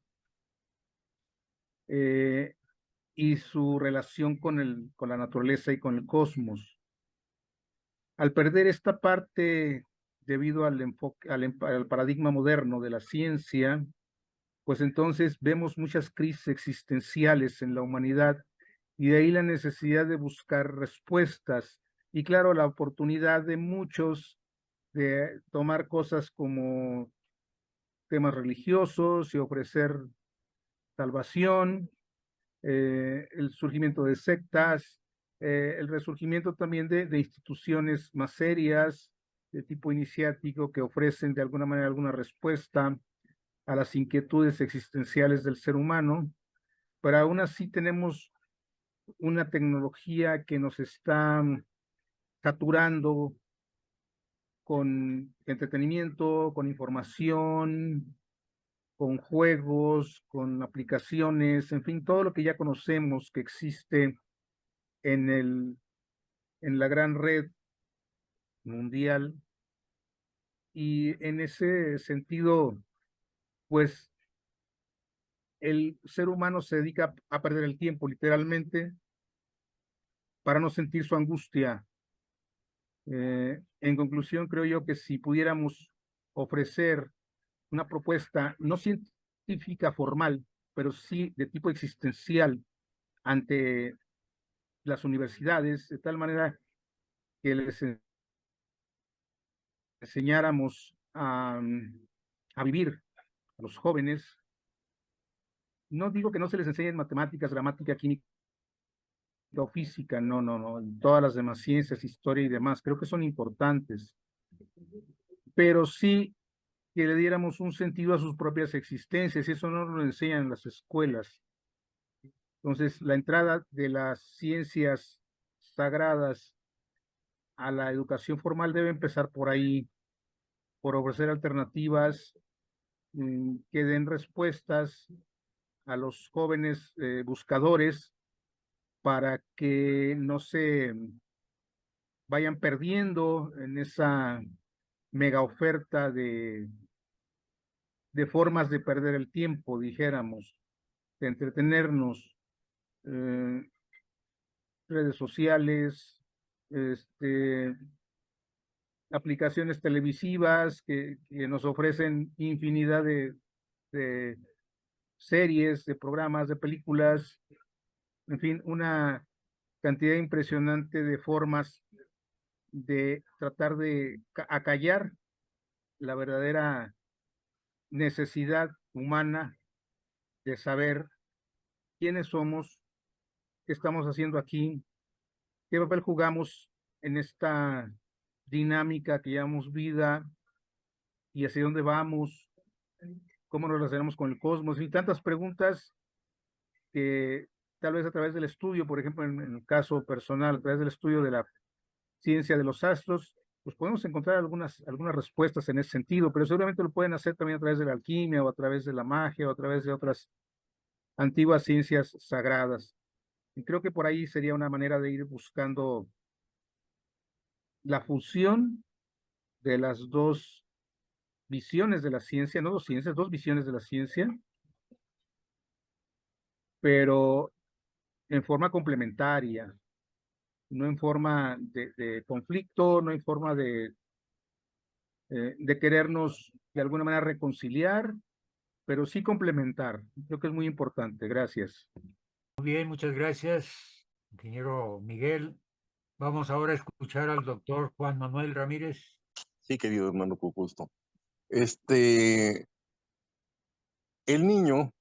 y su relación con la naturaleza y con el cosmos. Al perder esta parte debido al enfoque, al paradigma moderno de la ciencia, pues entonces vemos muchas crisis existenciales en la humanidad y de ahí la necesidad de buscar respuestas y claro, la oportunidad de muchos de tomar cosas como temas religiosos y ofrecer salvación, el surgimiento de sectas, el resurgimiento también de instituciones más serias, de tipo iniciático, que ofrecen de alguna manera alguna respuesta a las inquietudes existenciales del ser humano, pero aún así tenemos una tecnología que nos está saturando con entretenimiento, con información, con juegos, con aplicaciones, en fin, todo lo que ya conocemos que existe en la gran red mundial. Y en ese sentido, pues el ser humano se dedica a perder el tiempo, literalmente, para no sentir su angustia. En conclusión, creo yo que si pudiéramos ofrecer una propuesta no científica formal, pero sí de tipo existencial ante las universidades, de tal manera que les enseñáramos a vivir a los jóvenes. No digo que no se les enseñen matemáticas, gramática, química o física, no, todas las demás ciencias, historia y demás, creo que son importantes, pero sí que le diéramos un sentido a sus propias existencias, y eso no lo enseñan en las escuelas. Entonces, la entrada de las ciencias sagradas a la educación formal debe empezar por ahí, por ofrecer alternativas que den respuestas a los jóvenes buscadores para que no se vayan perdiendo en esa mega oferta de formas de perder el tiempo, dijéramos, de entretenernos, redes sociales, aplicaciones televisivas que nos ofrecen infinidad de series, de programas, de películas, en fin, una cantidad impresionante de formas de tratar de acallar la verdadera necesidad humana de saber quiénes somos, qué estamos haciendo aquí, qué papel jugamos en esta dinámica que llamamos vida y hacia dónde vamos, cómo nos relacionamos con el cosmos y tantas preguntas que tal vez a través del estudio, por ejemplo, en el caso personal, a través del estudio de la ciencia de los astros, pues podemos encontrar algunas respuestas en ese sentido, pero seguramente lo pueden hacer también a través de la alquimia o a través de la magia o a través de otras antiguas ciencias sagradas. Y creo que por ahí sería una manera de ir buscando la fusión de las dos visiones de la ciencia, no dos ciencias, dos visiones de la ciencia, pero en forma complementaria, no en forma de conflicto, no en forma de querernos de alguna manera reconciliar, pero sí complementar. Creo que es muy importante. Gracias. Muy bien, muchas gracias, ingeniero Miguel. Vamos ahora a escuchar al doctor Juan Manuel Ramírez. Sí, querido hermano, con gusto. El niño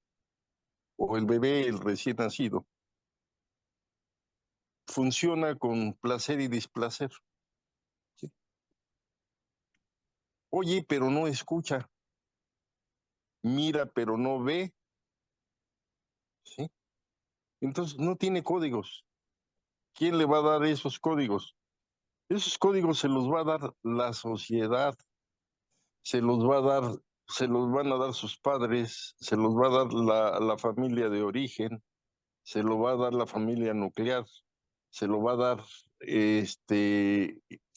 o el bebé, el recién nacido, funciona con placer y displacer. ¿Sí? Oye, pero no escucha. Mira, pero no ve. ¿Sí? Entonces no tiene códigos. ¿Quién le va a dar esos códigos? Esos códigos se los va a dar la sociedad, se los va a dar, se los van a dar sus padres, se los va a dar la familia de origen, se lo va a dar la familia nuclear, se lo va a dar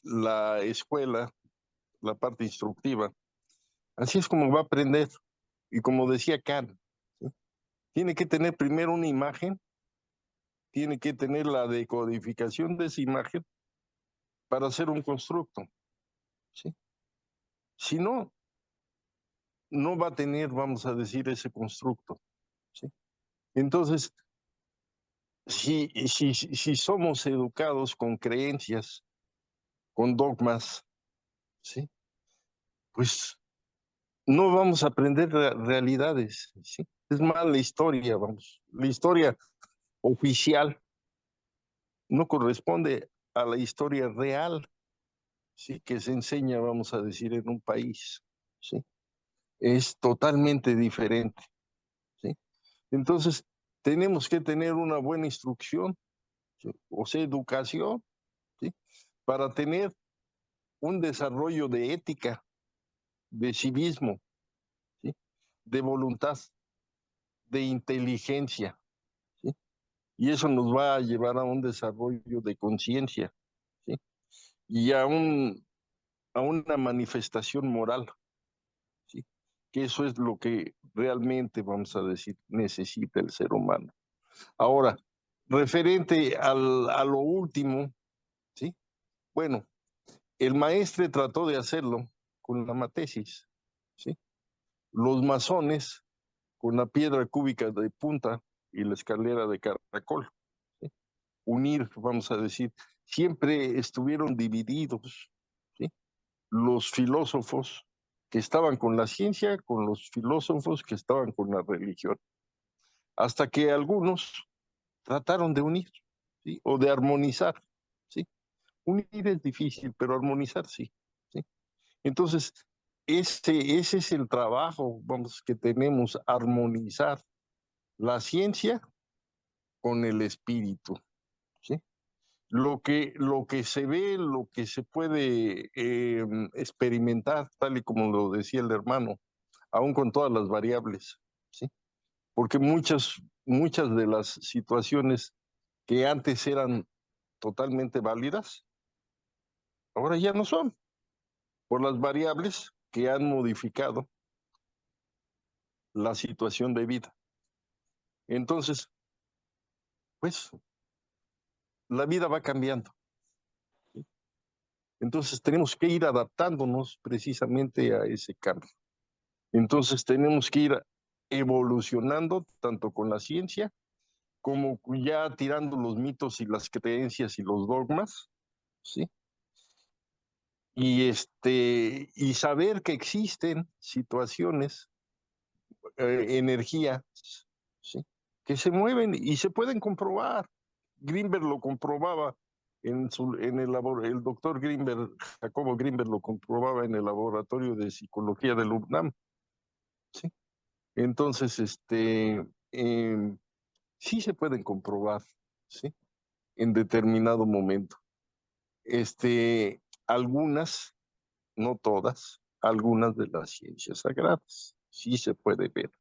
la escuela, la parte instructiva. Así es como va a aprender. Y como decía Kant, ¿sí? Tiene que tener primero una imagen, tiene que tener la decodificación de esa imagen para hacer un constructo. ¿Sí? Si no, no va a tener, vamos a decir, ese constructo. ¿Sí? Entonces, si somos educados con creencias, con dogmas, ¿sí? Pues no vamos a aprender realidades, ¿sí? Es más la historia, vamos. La historia oficial no corresponde a la historia real, ¿sí? Que se enseña, vamos a decir, en un país, ¿sí? Es totalmente diferente, ¿sí? Entonces, tenemos que tener una buena instrucción, ¿sí? O sea, educación, ¿sí? para tener un desarrollo de ética, de civismo, ¿sí? De voluntad, de inteligencia, ¿sí? Y eso nos va a llevar a un desarrollo de conciencia, ¿sí? Y a una manifestación moral, ¿sí? Que eso es lo que realmente, vamos a decir, necesita el ser humano. Ahora, referente a lo último, ¿sí? Bueno, el maestre trató de hacerlo con la matesis, ¿sí? Los masones con la piedra cúbica de punta y la escalera de caracol, ¿sí? Unir, vamos a decir, siempre estuvieron divididos, ¿sí? Los filósofos que estaban con la ciencia, con los filósofos que estaban con la religión, hasta que algunos trataron de unir, ¿sí? O de armonizar, ¿sí? Unir es difícil, pero armonizar sí, ¿sí? Entonces, ese es el trabajo, vamos, que tenemos, armonizar la ciencia con el espíritu, ¿sí? Lo que se ve, lo que se puede experimentar, tal y como lo decía el hermano, aún con todas las variables, ¿sí? Porque muchas de las situaciones que antes eran totalmente válidas, ahora ya no son, por las variables que han modificado la situación de vida. Entonces, pues, la vida va cambiando. ¿Sí? Entonces, tenemos que ir adaptándonos precisamente a ese cambio. Entonces, tenemos que ir evolucionando tanto con la ciencia como ya tirando los mitos y las creencias y los dogmas, ¿sí? Y saber que existen situaciones, energías, ¿sí? Que se mueven y se pueden comprobar. Greenberg lo comprobaba el doctor Greenberg, Jacobo Greenberg lo comprobaba en el laboratorio de psicología del UNAM, ¿sí? Entonces, sí se pueden comprobar, ¿sí? En determinado momento. Algunas, no todas, algunas de las ciencias sagradas, sí se puede ver.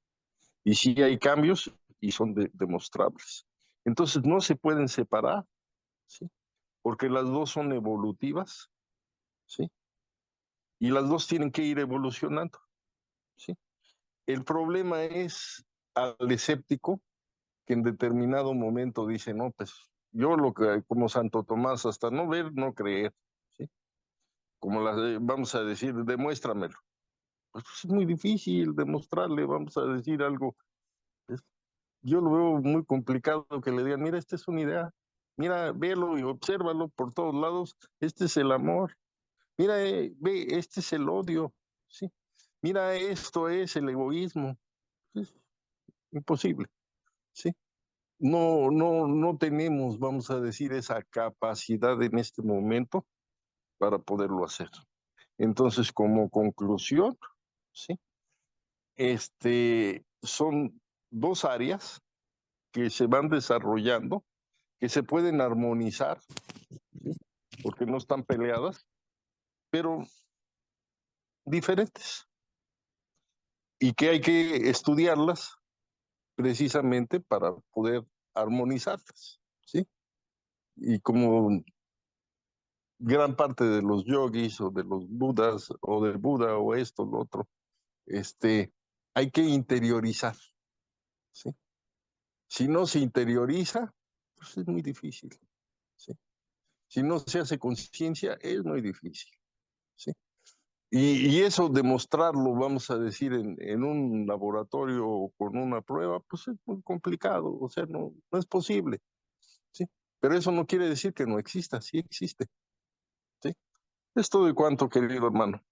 Y sí hay cambios y son demostrables. Entonces no se pueden separar, ¿sí? Porque las dos son evolutivas, ¿sí? Y las dos tienen que ir evolucionando, ¿sí? El problema es al escéptico que en determinado momento dice, no, pues yo lo que, como Santo Tomás, hasta no ver, no creer, ¿sí? Como vamos a decir, demuéstramelo. Pues es muy difícil demostrarle, vamos a decir algo. Yo lo veo muy complicado que le digan, mira, esta es una idea, mira, véalo y obsérvalo por todos lados, este es el amor, mira, ve, este es el odio, ¿sí? Mira, esto es el egoísmo, es imposible, ¿sí? No tenemos, vamos a decir, esa capacidad en este momento para poderlo hacer. Entonces, como conclusión, ¿sí? Son dos áreas que se van desarrollando, que se pueden armonizar, ¿sí? Porque no están peleadas, pero diferentes, y que hay que estudiarlas precisamente para poder armonizarlas, ¿sí? Y como gran parte de los yogis o de los budas o del Buda o esto, lo otro, hay que interiorizar, ¿sí? Si no se interioriza, pues es muy difícil, ¿sí? Si no se hace conciencia, es muy difícil, ¿sí? Y eso demostrarlo, vamos a decir, en un laboratorio o con una prueba, pues es muy complicado, o sea, no es posible, ¿sí? Pero eso no quiere decir que no exista, sí existe, ¿sí? Es todo y cuanto, querido hermano.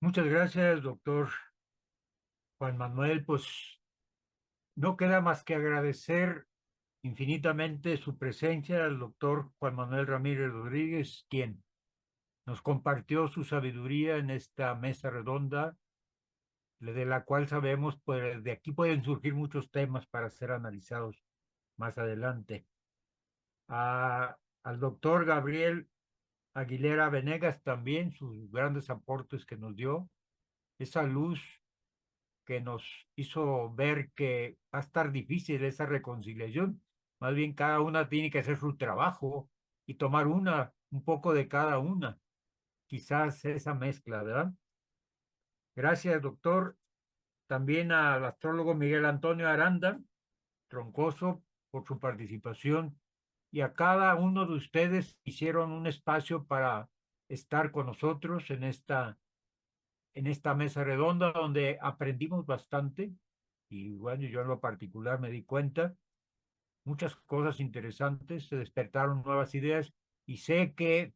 Muchas gracias, doctor Juan Manuel. Pues no queda más que agradecer infinitamente su presencia al doctor Juan Manuel Ramírez Rodríguez, quien nos compartió su sabiduría en esta mesa redonda, de la cual sabemos, pues de aquí pueden surgir muchos temas para ser analizados más adelante. Al doctor Gabriel Aguilera Venegas también, sus grandes aportes que nos dio, esa luz que nos hizo ver que va a estar difícil esa reconciliación. Más bien cada una tiene que hacer su trabajo y tomar un poco de cada una. Quizás esa mezcla, ¿verdad? Gracias, doctor. También al astrólogo Miguel Antonio Aranda Troncoso por su participación y a cada uno de ustedes hicieron un espacio para estar con nosotros en esta mesa redonda donde aprendimos bastante y bueno, yo en lo particular me di cuenta, muchas cosas interesantes, se despertaron nuevas ideas y sé que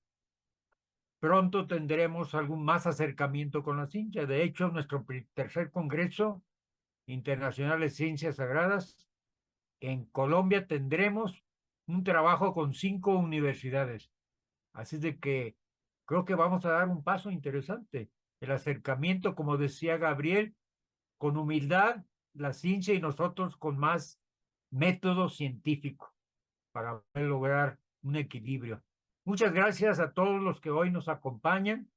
pronto tendremos algún más acercamiento con la ciencia. De hecho, nuestro tercer Congreso Internacional de Ciencias Sagradas en Colombia tendremos un trabajo con 5 universidades. Así de que creo que vamos a dar un paso interesante. El acercamiento, como decía Gabriel, con humildad, la ciencia y nosotros con más método científico para poder lograr un equilibrio. Muchas gracias a todos los que hoy nos acompañan.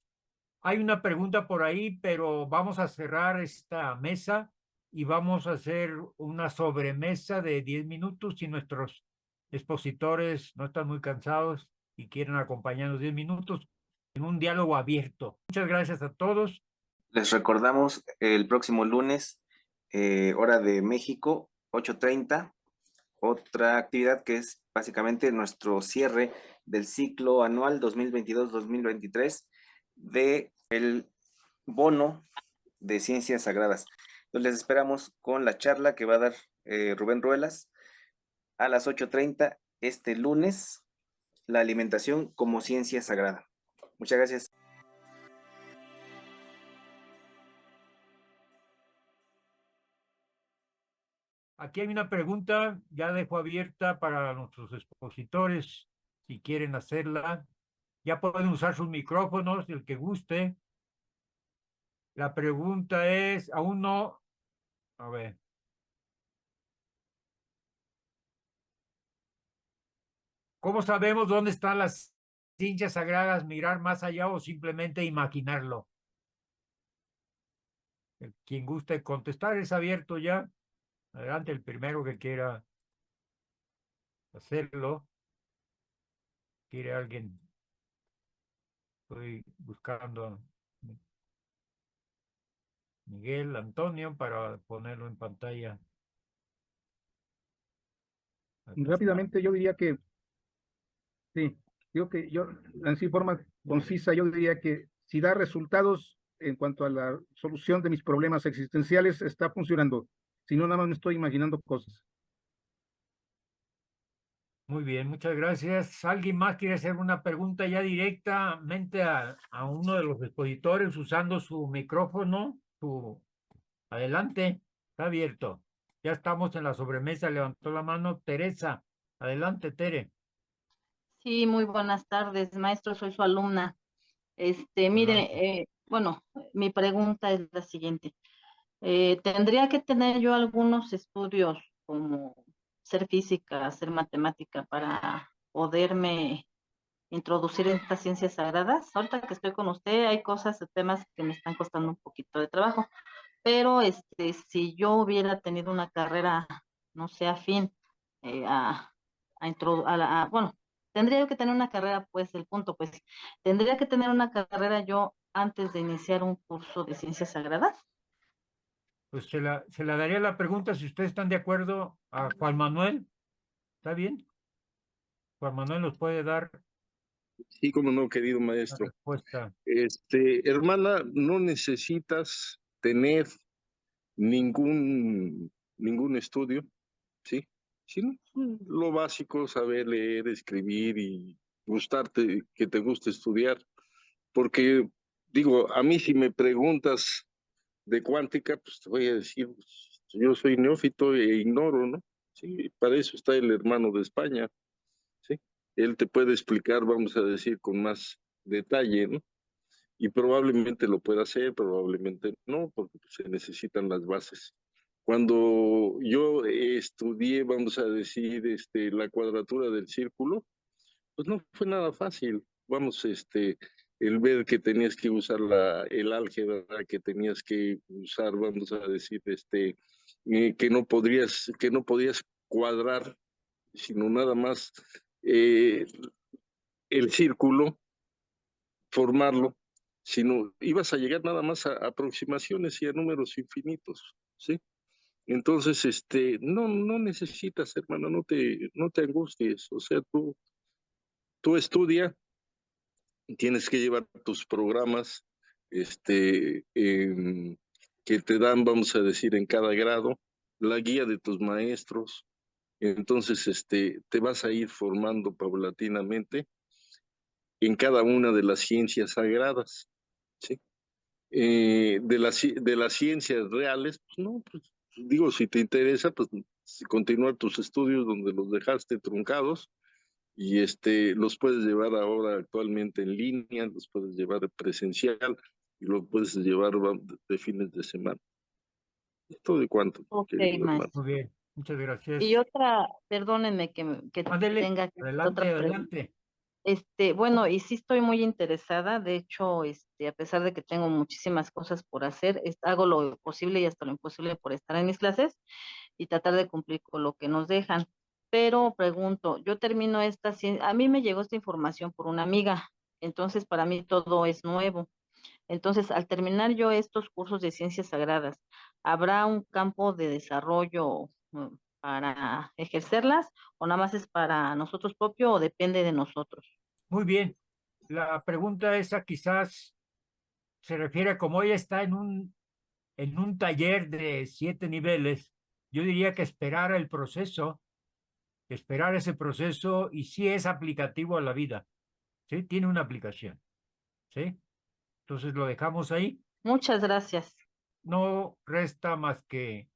Hay una pregunta por ahí, pero vamos a cerrar esta mesa y vamos a hacer una sobremesa de 10 minutos si nuestros expositores no están muy cansados y quieren acompañarnos 10 minutos en un diálogo abierto. Muchas gracias a todos. Les recordamos el próximo lunes, hora de México, 8:30, otra actividad que es básicamente nuestro cierre del ciclo anual 2022-2023 de el bono de ciencias sagradas. Entonces les esperamos con la charla que va a dar Rubén Ruelas a las 8:30 este lunes, la alimentación como ciencia sagrada. Muchas gracias. Aquí hay una pregunta, ya dejo abierta para nuestros expositores, si quieren hacerla. Ya pueden usar sus micrófonos, el que guste. La pregunta es, aún no, a ver. ¿Cómo sabemos dónde están las ciencias sagradas? ¿Mirar más allá o simplemente imaginarlo? Quien guste contestar es abierto ya. Adelante, el primero que quiera hacerlo. ¿Quiere alguien? Estoy buscando a Miguel Antonio para ponerlo en pantalla. Aquí está. Rápidamente yo diría que, sí, digo que yo, en forma concisa, yo diría que si da resultados en cuanto a la solución de mis problemas existenciales, está funcionando. Si no, nada más me estoy imaginando cosas. Muy bien, muchas gracias. ¿Alguien más quiere hacer una pregunta ya directamente a uno de los expositores usando su micrófono? Adelante, está abierto. Ya estamos en la sobremesa, levantó la mano Teresa. Adelante, Tere. Sí, muy buenas tardes, maestro, soy su alumna. Adelante. Mire, bueno, mi pregunta es la siguiente. ¿Tendría que tener yo algunos estudios como ser física, ser matemática para poderme introducir en estas ciencias sagradas? Ahorita que estoy con usted, hay cosas, temas que me están costando un poquito de trabajo, pero si yo hubiera tenido una carrera, no sé, afín bueno, tendría yo que tener una carrera, pues el punto, pues, tendría que tener una carrera yo antes de iniciar un curso de ciencias sagradas. Pues se la daría la pregunta si ustedes están de acuerdo a Juan Manuel. ¿Está bien? Juan Manuel nos puede dar Sí, como no, querido la maestro. respuesta. Hermana, no necesitas tener ningún estudio, ¿sí? Sino lo básico, saber leer, escribir y que te guste estudiar. Porque, digo, a mí si me preguntas de cuántica, pues te voy a decir, pues, yo soy neófito e ignoro, ¿no? Sí, para eso está el hermano de España, ¿sí? Él te puede explicar, vamos a decir, con más detalle, ¿no? Y probablemente lo pueda hacer, probablemente no, porque pues, se necesitan las bases. Cuando yo estudié, vamos a decir, la cuadratura del círculo, pues no fue nada fácil. vamos, el ver que tenías que usar el álgebra, que tenías que usar, vamos a decir, que no podías cuadrar, sino nada más el círculo, formarlo, sino ibas a llegar nada más a aproximaciones y a números infinitos, ¿sí? Entonces, no necesitas, hermano, no te angusties, o sea, tú estudia, tienes que llevar tus programas, que te dan, vamos a decir, en cada grado, la guía de tus maestros, entonces, te vas a ir formando paulatinamente en cada una de las ciencias sagradas, ¿sí? De las ciencias reales, pues no, pues digo, si te interesa, pues continuar tus estudios donde los dejaste truncados y los puedes llevar ahora actualmente en línea, los puedes llevar presencial y los puedes llevar de fines de semana. Esto de cuánto, Ok, querido hermano. maestro. Muy bien, muchas gracias. Y otra, perdónenme que Ándele, tenga que hacer otra adelante, pregunta. adelante. Bueno, y sí estoy muy interesada, de hecho, a pesar de que tengo muchísimas cosas por hacer, hago lo posible y hasta lo imposible por estar en mis clases y tratar de cumplir con lo que nos dejan. Pero pregunto, yo termino a mí me llegó esta información por una amiga, entonces para mí todo es nuevo. Entonces, al terminar yo estos cursos de ciencias sagradas, ¿habrá un campo de desarrollo para ejercerlas o nada más es para nosotros propio o depende de nosotros? Muy bien. La pregunta esa quizás se refiere a cómo ella está en un taller de 7 niveles. Yo diría que esperar ese proceso y si es aplicativo a la vida, ¿sí? Tiene una aplicación, ¿sí? Entonces lo dejamos ahí. Muchas gracias. No resta más que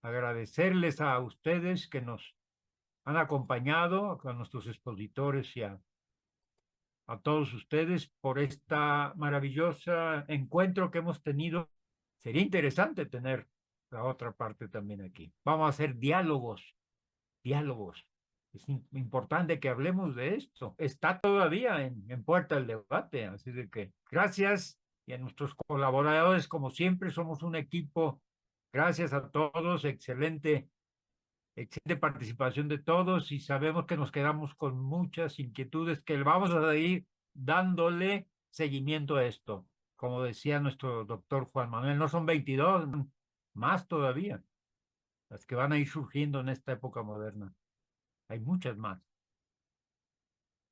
agradecerles a ustedes que nos han acompañado, a nuestros expositores y a todos ustedes por esta maravillosa encuentro que hemos tenido. Sería interesante tener la otra parte también aquí. Vamos a hacer diálogos, diálogos. Es importante que hablemos de esto. Está todavía en puerta el debate, así de que gracias y a nuestros colaboradores, como siempre, somos un equipo. Gracias a todos, excelente participación de todos y sabemos que nos quedamos con muchas inquietudes que vamos a ir dándole seguimiento a esto. Como decía nuestro doctor Juan Manuel, no son 22, más todavía, las que van a ir surgiendo en esta época moderna. Hay muchas más.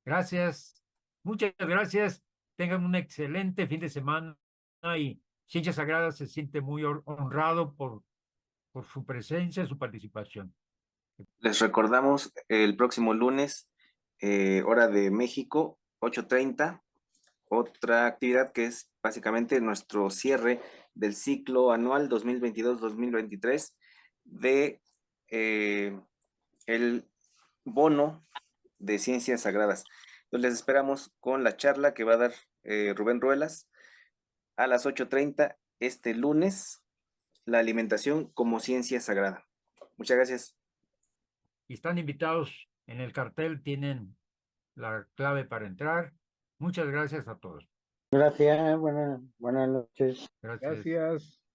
Gracias, muchas gracias. Tengan un excelente fin de semana y Ciencias Sagradas se siente muy honrado por su presencia y su participación. Les recordamos el próximo lunes, hora de México, 8:30, otra actividad que es básicamente nuestro cierre del ciclo anual 2022-2023 de el bono de ciencias sagradas. Entonces les esperamos con la charla que va a dar Rubén Ruelas a las 8:30 este lunes, la alimentación como ciencia sagrada. Muchas gracias. Y están invitados en el cartel, tienen la clave para entrar. Muchas gracias a todos. Gracias, buenas noches. Gracias. Gracias.